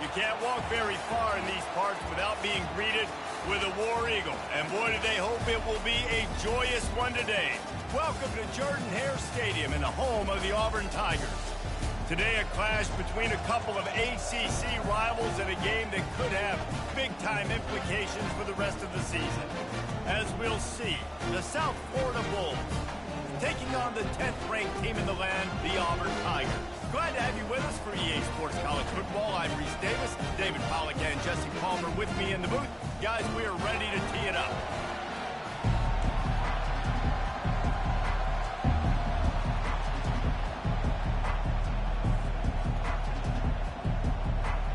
You can't walk very far in these parts without being greeted with a War Eagle. And boy, do they hope it will be a joyous one today. Welcome to Jordan-Hare Stadium and the home of the Auburn Tigers. Today, a clash between a couple of ACC rivals in a game that could have big-time implications for the rest of the season. As we'll see, the South Florida Bulls taking on the 10th-ranked team in the land, the Auburn Tigers. Glad to have you with us for EA Sports College Football. I'm Reese Davis, David Pollack and Jesse Palmer with me in the booth. Guys, we are ready to tee it up.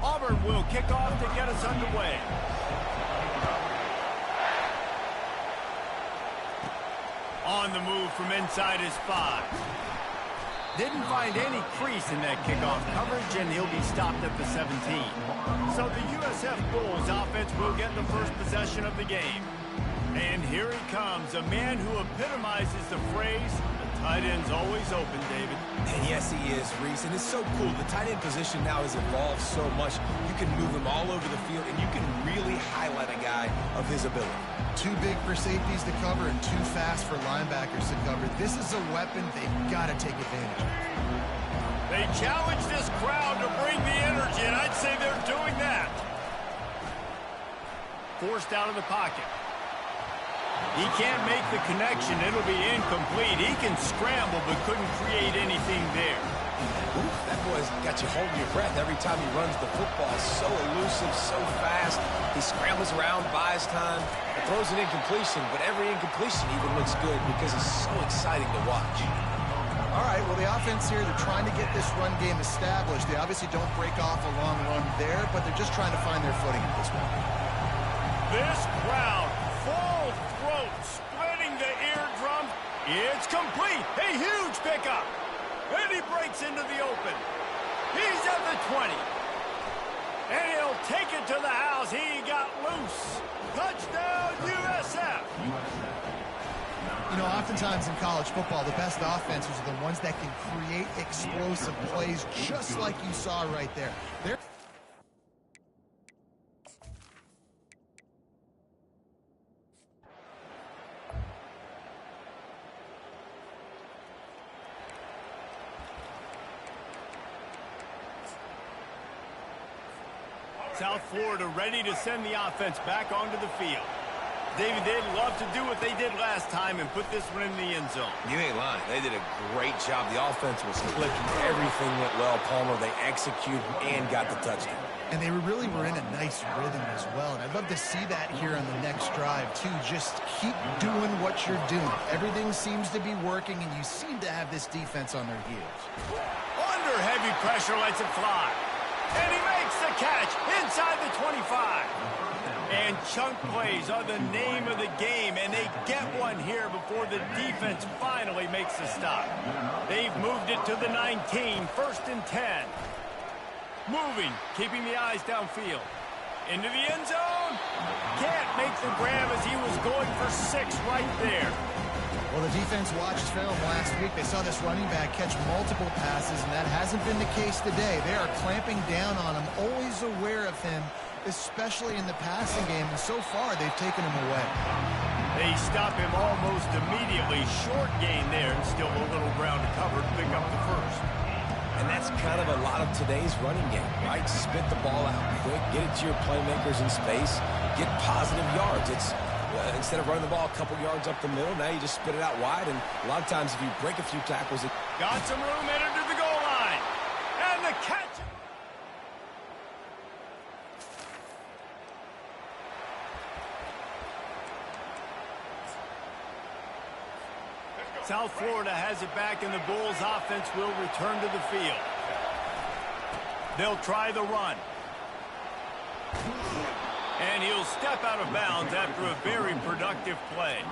Auburn will kick off to get us underway. On the move from inside his 5. Didn't find any crease in that kickoff coverage, and he'll be stopped at the 17. So the USF Bulls offense will get the first possession of the game. And here he comes, a man who epitomizes the phrase, the tight end's always open, David. And yes, he is, Reese, and it's so cool. The tight end position now has evolved so much. You can move him all over the field, and you can really highlight a guy of his ability. Too big for safeties to cover and too fast for linebackers to cover. This is a weapon they've got to take advantage of. They challenge this crowd to bring the energy, and I'd say they're doing that. Forced out of the pocket. He can't make the connection. It'll be incomplete. He can scramble, but couldn't create anything there. Ooh, that boy's got you holding your breath every time he runs the football. So elusive, so fast. He scrambles around, buys time, and throws an incompletion, but every incompletion even looks good because it's so exciting to watch. All right, well, the offense here, they're trying to get this run game established. They obviously don't break off a long run there, but they're just trying to find their footing at this one. This crowd, full throat, splitting the eardrums. It's complete. A huge pickup. And he breaks into the open. He's at the 20. And he'll take it to the house. He got loose. Touchdown, USF. You know, oftentimes in college football, the best offenses are the ones that can create explosive plays just like you saw right there. South Florida ready to send the offense back onto the field. David, they'd love to do what they did last time and put this one in the end zone. You ain't lying. They did a great job. The offense was clicking. Everything went well, Palmer. They executed and got the touchdown. And they really were in a nice rhythm as well. And I'd love to see that here on the next drive, too. Just keep doing what you're doing. Everything seems to be working, and you seem to have this defense on their heels. Under heavy pressure, lets it fly. And he makes the catch inside the 25. And chunk plays are the name of the game, and they get one here before the defense finally makes the stop. They've moved it to the 19, 1st and 10. Moving, keeping the eyes downfield. Into the end zone. Can't make the grab as he was going for 6 right there. Well, the defense watched film last week. They saw this running back catch multiple passes, and that hasn't been the case today. They are clamping down on him, always aware of him, especially in the passing game, and so far they've taken him away. They stop him almost immediately. Short gain there, and still a little ground to cover to pick up the first. And that's kind of a lot of today's running game, right? Spit the ball out quick, get it to your playmakers in space, get positive yards. It's instead of running the ball a couple yards up the middle, now you just spit it out wide, and a lot of times if you break a few tackles, it got some room headed to the goal line. And the catch. South Florida has it back, and the Bulls offense will return to the field. They'll try the run. And he'll step out of bounds after a very productive play.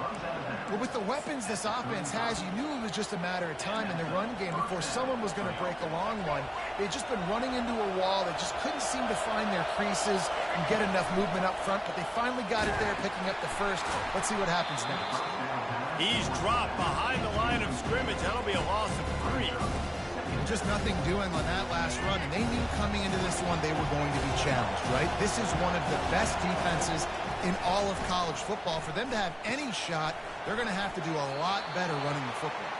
Well, with the weapons this offense has, you knew it was just a matter of time in the run game before someone was going to break a long one. They'd just been running into a wall. They just couldn't seem to find their creases and get enough movement up front, but they finally got it there, picking up the first. Let's see what happens next. He's dropped behind the line of scrimmage. That'll be a loss of 3. Just nothing doing on that last run, and they knew coming into this one they were going to be challenged, right? This is one of the best defenses in all of college football. For them to have any shot, they're going to have to do a lot better running the football.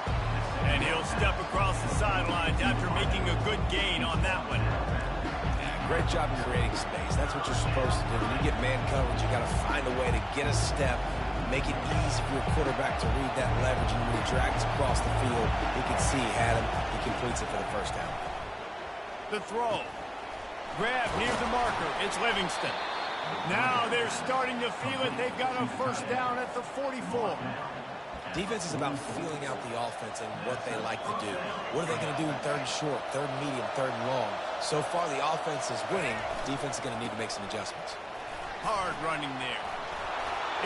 And he'll step across the sidelines after making a good gain on that one. Yeah, great job of creating space. That's what you're supposed to do. When you get man coverage, you got to find a way to get a step, make it easy for your quarterback to read that leverage, and when he drags across the field, he can see he had him. He completes it for the first down. The throw. Grab near the marker. It's Livingston. Now they're starting to feel it. They've got a first down at the 44. Defense is about feeling out the offense and what they like to do. What are they going to do in third and short, third and medium, third and long? So far, the offense is winning. Defense is going to need to make some adjustments. Hard running there.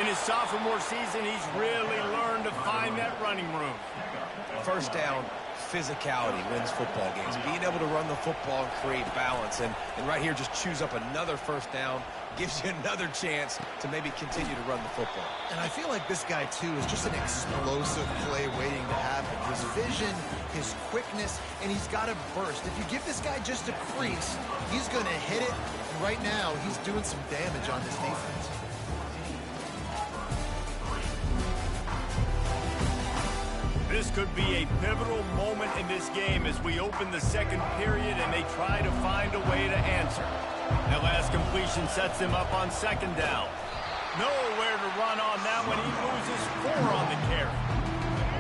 In his sophomore season, he's really learned to find that running room. First down, physicality wins football games. Being able to run the football and create balance. And right here, just choose up another first down. Gives you another chance to maybe continue to run the football. And I feel like this guy, too, is just an explosive play waiting to happen. His vision, his quickness, and he's got a burst. If you give this guy just a crease, he's going to hit it. And right now, he's doing some damage on this defense. This could be a pivotal moment in this game as we open the second period and they try to find a way to answer. That last completion sets him up on second down. Nowhere to run on that one. He loses 4 on the carry.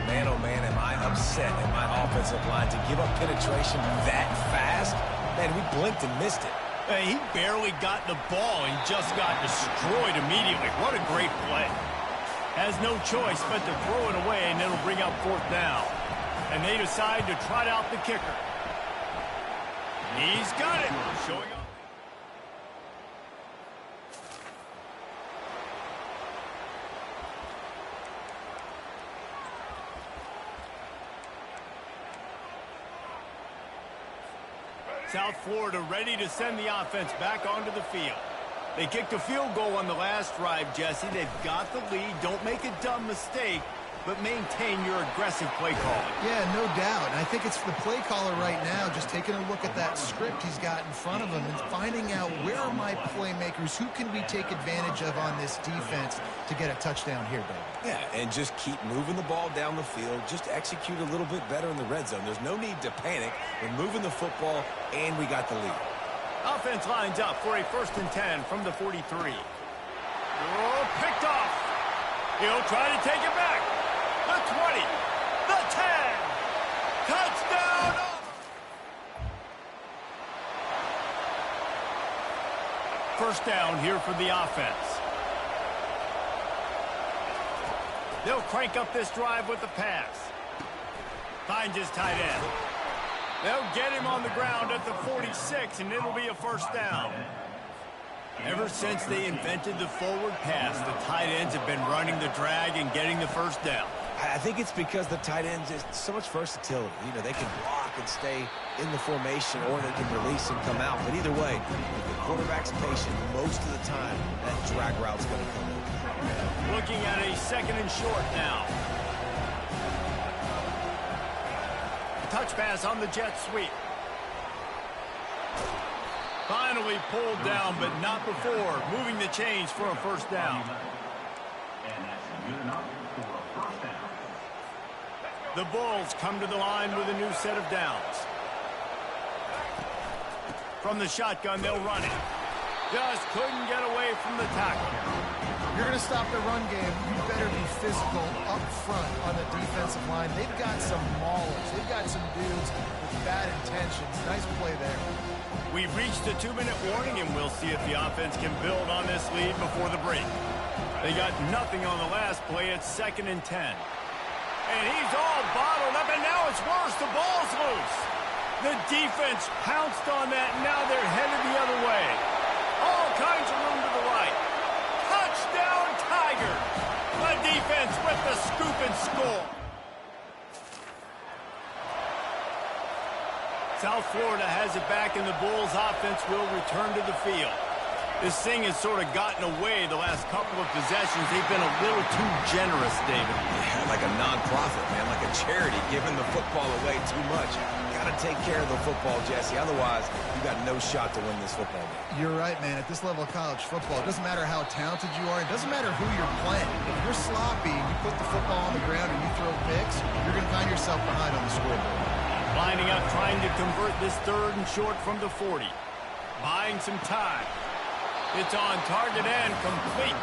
Man, oh man, am I upset at my offensive line to give up penetration that fast? Man, we blinked and missed it. Hey, he barely got the ball and just got destroyed immediately. What a great play. Has no choice but to throw it away, and it'll bring up fourth down. And they decide to trot out the kicker. He's got it. Showing up. South Florida ready to send the offense back onto the field. They kicked a field goal on the last drive, Jesse. They've got the lead. Don't make a dumb mistake, but maintain your aggressive play calling. Yeah, no doubt. And I think it's the play caller right now just taking a look at that script he's got in front of him and finding out where are my playmakers, who can we take advantage of on this defense to get a touchdown here, David. Yeah, and just keep moving the ball down the field. Just execute a little bit better in the red zone. There's no need to panic. We're moving the football, and we got the lead. Offense lines up for a 1st and 10 from the 43. Oh, picked off. He'll try to take it back. The 20. The 10. Touchdown. First down here for the offense. They'll crank up this drive with the pass. Finds his tight end. They'll get him on the ground at the 46, and it'll be a first down. Ever since they invented the forward pass, the tight ends have been running the drag and getting the first down. I think it's because the tight ends is so much versatility. You know, they can block and stay in the formation, or they can release and come out. But either way, if the quarterback's patient, most of the time, that drag route's going to come in. Looking at a 2nd and short now. Touch pass on the jet sweep. Finally pulled down, but not before. Moving the chains for a first down. And that's good enough for a first down. The Bulls come to the line with a new set of downs. From the shotgun, they'll run it. Just couldn't get away from the tackle. You're going to stop the run game, you better be physical up front on the defensive line. They've got some maulers. They've got some dudes with bad intentions. Nice play there. We've reached the 2-minute warning, and we'll see if the offense can build on this lead before the break. They got nothing on the last play. It's 2nd and 10. And he's all bottled up, and now it's worse. The ball's loose. The defense pounced on that, and now they're headed the other way. All kinds of room to the right. Touchdown, Tigers. The defense with the scoop and score. South Florida has it back, and the Bulls offense will return to the field. This thing has sort of gotten away the last couple of possessions. They've been a little too generous, David. Yeah, like a non-profit, man, like a charity, giving the football away too much. Got to take care of the football, Jesse. Otherwise, you got no shot to win this football game. You're right, man. At this level of college football, it doesn't matter how talented you are. It doesn't matter who you're playing. If you're sloppy and you put the football on the ground and you throw picks, you're going to find yourself behind on the scoreboard. Lining up, trying to convert this 3rd and short from the 40. Buying some time. It's on target and complete.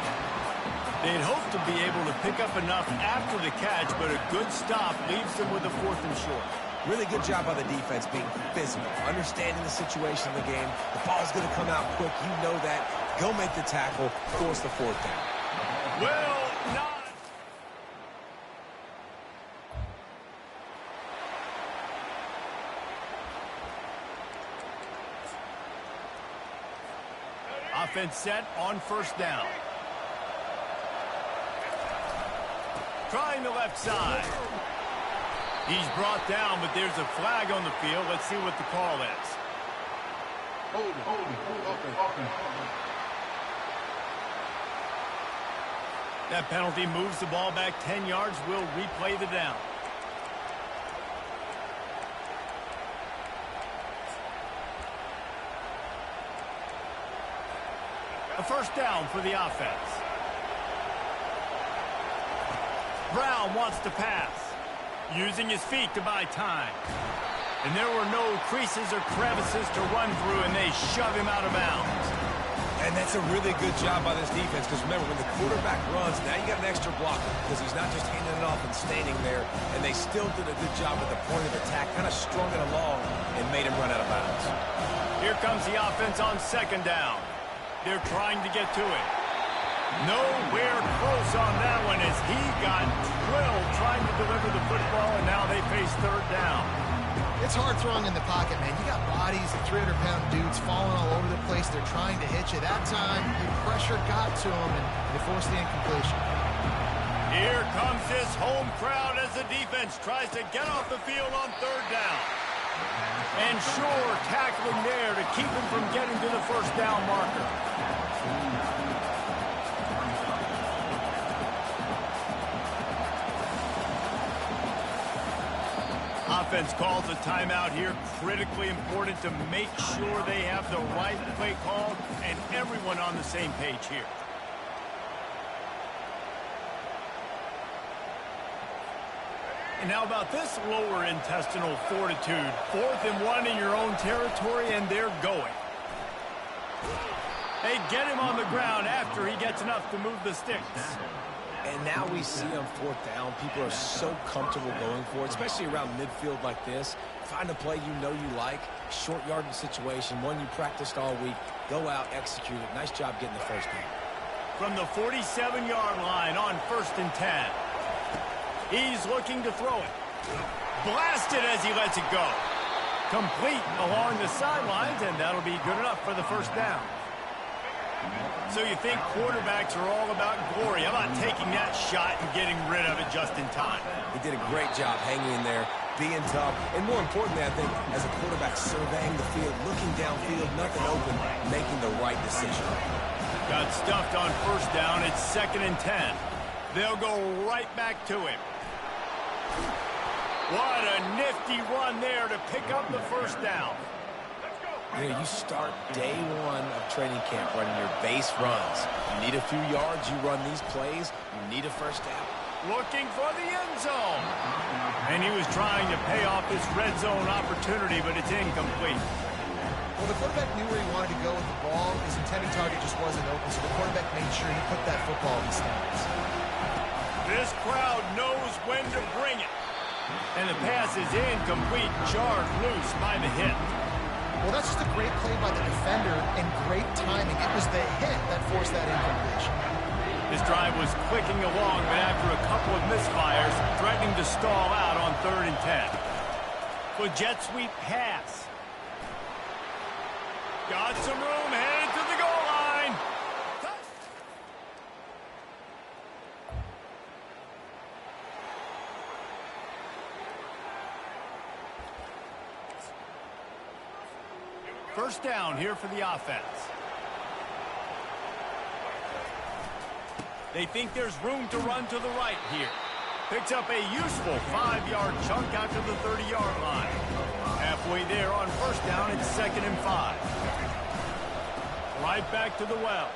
They'd hope to be able to pick up enough after the catch, but a good stop leaves them with a 4th and short. Really good job by the defense being physical, understanding the situation of the game. The ball's going to come out quick. You know that. Go make the tackle, force the 4th down. Well, not. Offense set on 1st down. Trying the left side. He's brought down, but there's a flag on the field. Let's see what the call is. That penalty moves the ball back 10 yards. We'll replay the down. A 1st down for the offense. Brown wants to pass. Using his feet to buy time. And there were no creases or crevices to run through, and they shove him out of bounds. And that's a really good job by this defense, because remember, when the quarterback runs, now you got an extra blocker, because he's not just handing it off and standing there, and they still did a good job at the point of attack, kind of strung it along and made him run out of bounds. Here comes the offense on 2nd down. They're trying to get to it. Nowhere close on that one as he got drilled trying to deliver the football, and now they face 3rd down. It's hard throwing in the pocket, man. You got bodies of 300-pound dudes falling all over the place. They're trying to hit you. That time, the pressure got to them, and they forced the incompletion. Here comes this home crowd as the defense tries to get off the field on 3rd down. And sure, tackling there to keep him from getting to the 1st down marker. Offense calls a timeout here. Critically important to make sure they have the right play call and everyone on the same page here. And how about this lower intestinal fortitude? 4th and 1 in your own territory, and they're going. They get him on the ground after he gets enough to move the sticks. And now we see on 4th down, people are so comfortable going for it, especially around midfield like this. Find a play you know you like, short yardage situation, one you practiced all week. Go out, execute it. Nice job getting the 1st down. From the 47-yard line on 1st and 10. He's looking to throw it. Blasted as he lets it go. Complete along the sidelines, and that'll be good enough for the 1st down. So you think quarterbacks are all about glory. How about taking that shot and getting rid of it just in time? He did a great job hanging in there, being tough, and more importantly, I think, as a quarterback surveying the field, looking downfield, nothing open, making the right decision. Got stuffed on 1st down. It's 2nd and 10. They'll go right back to him. What a nifty run there to pick up the 1st down. You know, you start day 1 of training camp running your base runs. You need a few yards, you run these plays, you need a 1st down. Looking for the end zone. And he was trying to pay off this red zone opportunity, but it's incomplete. Well, the quarterback knew where he wanted to go with the ball. His intended target just wasn't open, so the quarterback made sure he put that football in the stands. This crowd knows when to bring it. And the pass is incomplete, jarred loose by the hit. Well, that's just a great play by the defender and great timing. It was the hit that forced that incompletion. This drive was clicking along, but after a couple of misfires, threatening to stall out on 3rd and 10. Well, jet sweep pass. Got some room, headed to the goal line. First down here for the offense. They think there's room to run to the right here. Picks up a useful 5-yard chunk out to the 30-yard line. Halfway there on first down, it's 2nd and 5. Right back to the well.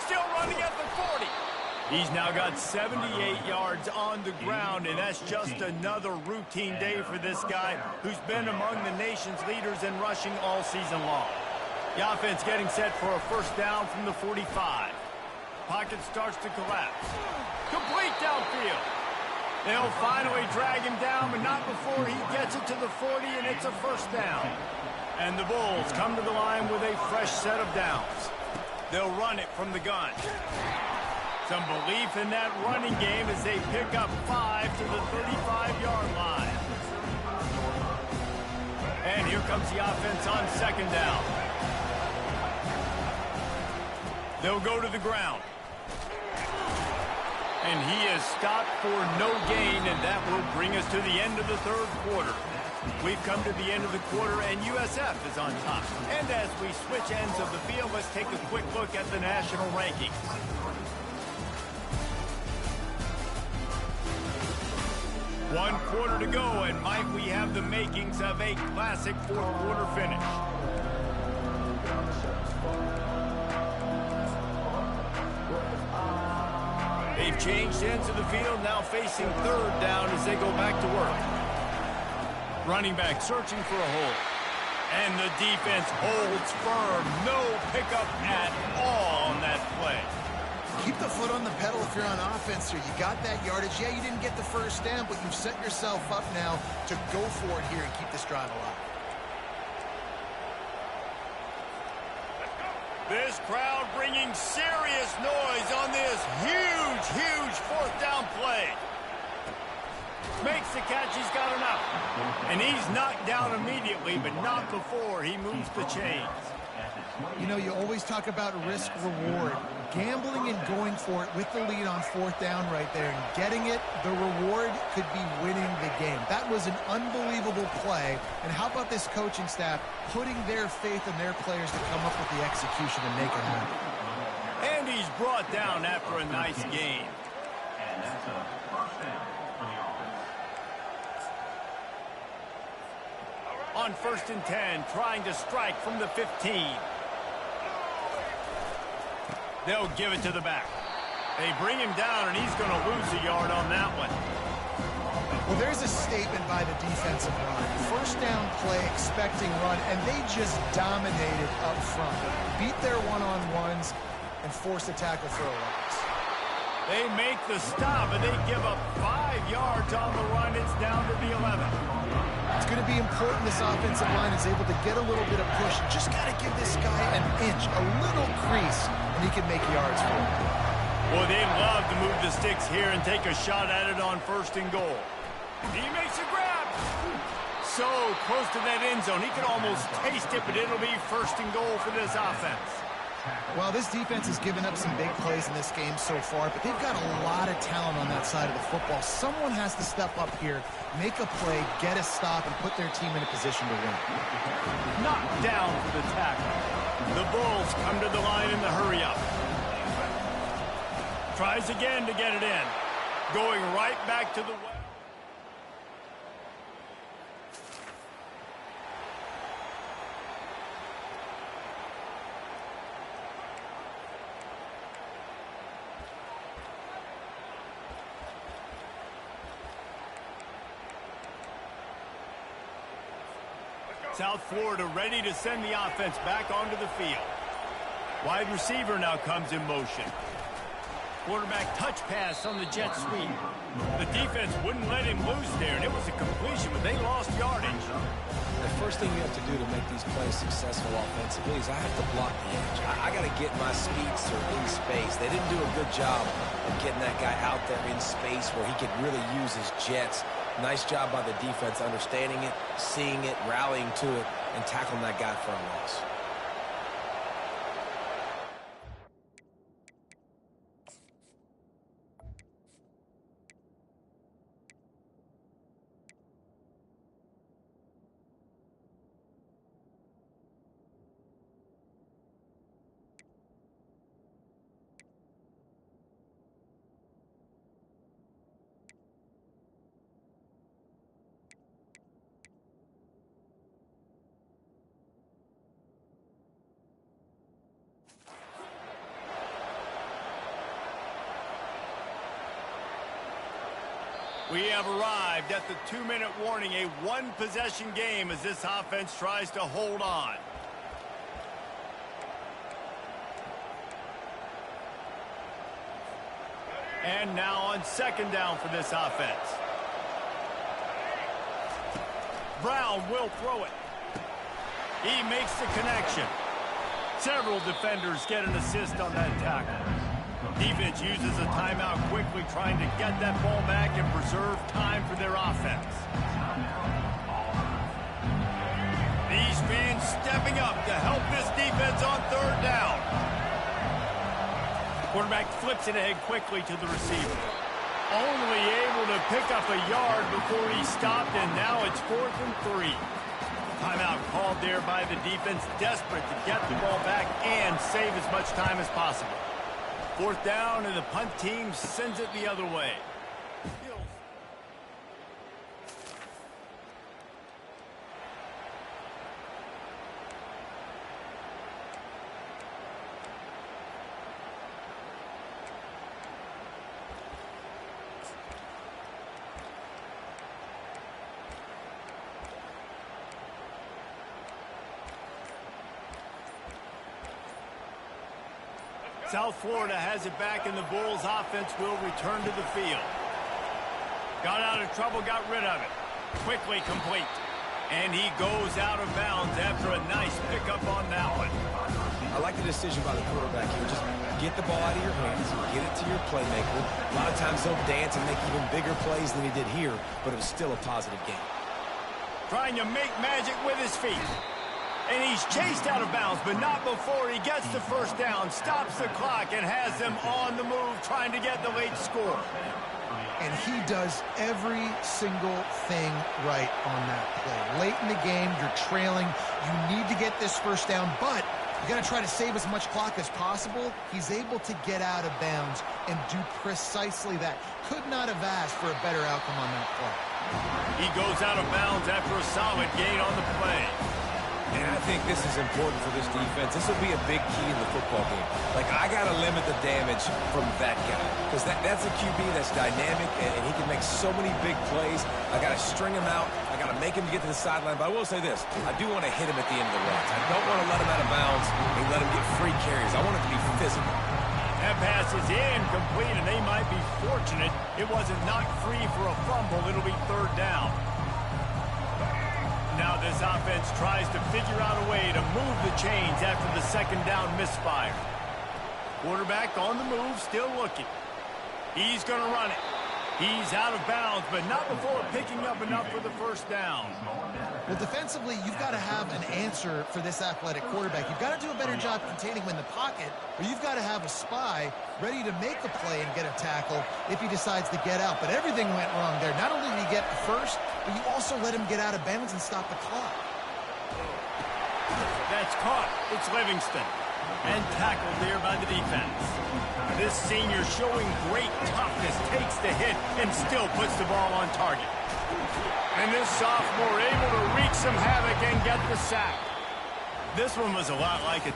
Still running at the 40. He's now got 78 yards on the ground, and that's just another routine day for this guy who's been among the nation's leaders in rushing all season long. The offense getting set for a first down from the 45. Pocket starts to collapse. Complete downfield. They'll finally drag him down, but not before he gets it to the 40, and it's a first down. And the Bulls come to the line with a fresh set of downs. They'll run it from the gun. Some belief in that running game as they pick up 5 to the 35-yard line. And here comes the offense on second down. They'll go to the ground. And he is stopped for no gain, and that will bring us to the end of the third quarter. We've come to the end of the quarter, and USF is on top. And as we switch ends of the field, let's take a quick look at the national rankings. One quarter to go, and Mike, we have the makings of a classic fourth quarter finish. They've changed ends of the field, now facing third down as they go back to work. Running back searching for a hole. And the defense holds firm. No pickup at all on that play. Keep the foot on the pedal if you're on offense here. You got that yardage. Yeah, you didn't get the first down, but you've set yourself up now to go for it here and keep this drive alive. This crowd bringing serious noise on this huge fourth down play. Makes the catch, he's got enough. And he's knocked down immediately, but not before he moves the chains. You know, you always talk about risk-reward. Gambling and going for it with the lead on fourth down right there and getting it, the reward could be winning the game. That was an unbelievable play. And how about this coaching staff putting their faith in their players to come up with the execution and make it happen? And he's brought down after a nice gain. And that's a first down for the offense. On 1st and 10, trying to strike from the 15. They'll give it to the back. They bring him down, and he's going to lose a yard on that one. Well, there's a statement by the defensive line. First down play, expecting run, and they just dominated up front. Beat their one-on-ones and force a tackle for a loss. They make the stop, and they give up 5 yards on the run. It's down to the 11. It's going to be important this offensive line is able to get a little bit of push. Just got to give this guy an inch, a little crease, and he can make yards for him. Boy, they'd love to move the sticks here and take a shot at it on 1st and goal. He makes a grab. So close to that end zone. He could almost taste it, but it'll be 1st and goal for this offense. Well, this defense has given up some big plays in this game so far, but they've got a lot of talent on that side of the football. Someone has to step up here, make a play, get a stop, and put their team in a position to win. Knocked down for the tackle. The Bulls come to the line in the hurry-up. Tries again to get it in. Going right back to the well. South Florida ready to send the offense back onto the field. Wide receiver now comes in motion. Quarterback touch pass on the jet sweep. The defense wouldn't let him loose there, and it was a completion, but they lost yardage. The first thing you have to do to make these plays successful offensively is I have to block the edge. I got to get my speedster in space. They didn't do a good job of getting that guy out there in space where he could really use his jets. Nice job by the defense understanding it, seeing it, rallying to it, and tackling that guy for a loss. We have arrived at the 2-minute warning, a one-possession game as this offense tries to hold on. And now on second down for this offense. Brown will throw it. He makes the connection. Several defenders get an assist on that tackle. Defense uses a timeout quickly, trying to get that ball back and preserve time for their offense. These fans stepping up to help this defense on third down. Quarterback flips it ahead quickly to the receiver. Only able to pick up a yard before he stopped, and now it's 4th and 3. Timeout called there by the defense, desperate to get the ball back and save as much time as possible. 4th down, and the punt team sends it the other way. South Florida has it back, and the Bulls offense will return to the field. Got out of trouble, got rid of it. Quickly complete. And he goes out of bounds after a nice pickup on that one. I like the decision by the quarterback here. Just get the ball out of your hands, get it to your playmaker. A lot of times they'll dance and make even bigger plays than he did here, but it was still a positive game. Trying to make magic with his feet. And he's chased out of bounds, but not before he gets the first down, stops the clock, and has them on the move, trying to get the late score. And he does every single thing right on that play. Late in the game, you're trailing. You need to get this first down, but you got to try to save as much clock as possible. He's able to get out of bounds and do precisely that. Could not have asked for a better outcome on that play. He goes out of bounds after a solid gain on the play. And I think this is important for this defense. This will be a big key in the football game. Like, I got to limit the damage from that guy. Because that's a QB that's dynamic, and he can make so many big plays. I got to string him out. I got to make him get to the sideline. But I will say this. I do want to hit him at the end of the route. I don't want to let him out of bounds and let him get free carries. I want it to be physical. That pass is incomplete, and they might be fortunate it wasn't knocked free for a fumble. It'll be 3rd down. Now this offense tries to figure out a way to move the chains after the 2nd down misfire. Quarterback on the move, still looking. He's going to run it. He's out of bounds, but not before picking up enough for the first down. Well, defensively, you've got to have an answer for this athletic quarterback. You've got to do a better job containing him in the pocket, or you've got to have a spy ready to make a play and get a tackle if he decides to get out. But everything went wrong there. Not only did he get the first, but you also let him get out of bounds and stop the clock. That's caught. It's Livingston. And tackled there by the defense. This senior showing great toughness, takes the hit, and still puts the ball on target. And this sophomore able to wreak some havoc and get the sack. This one was a lot like it.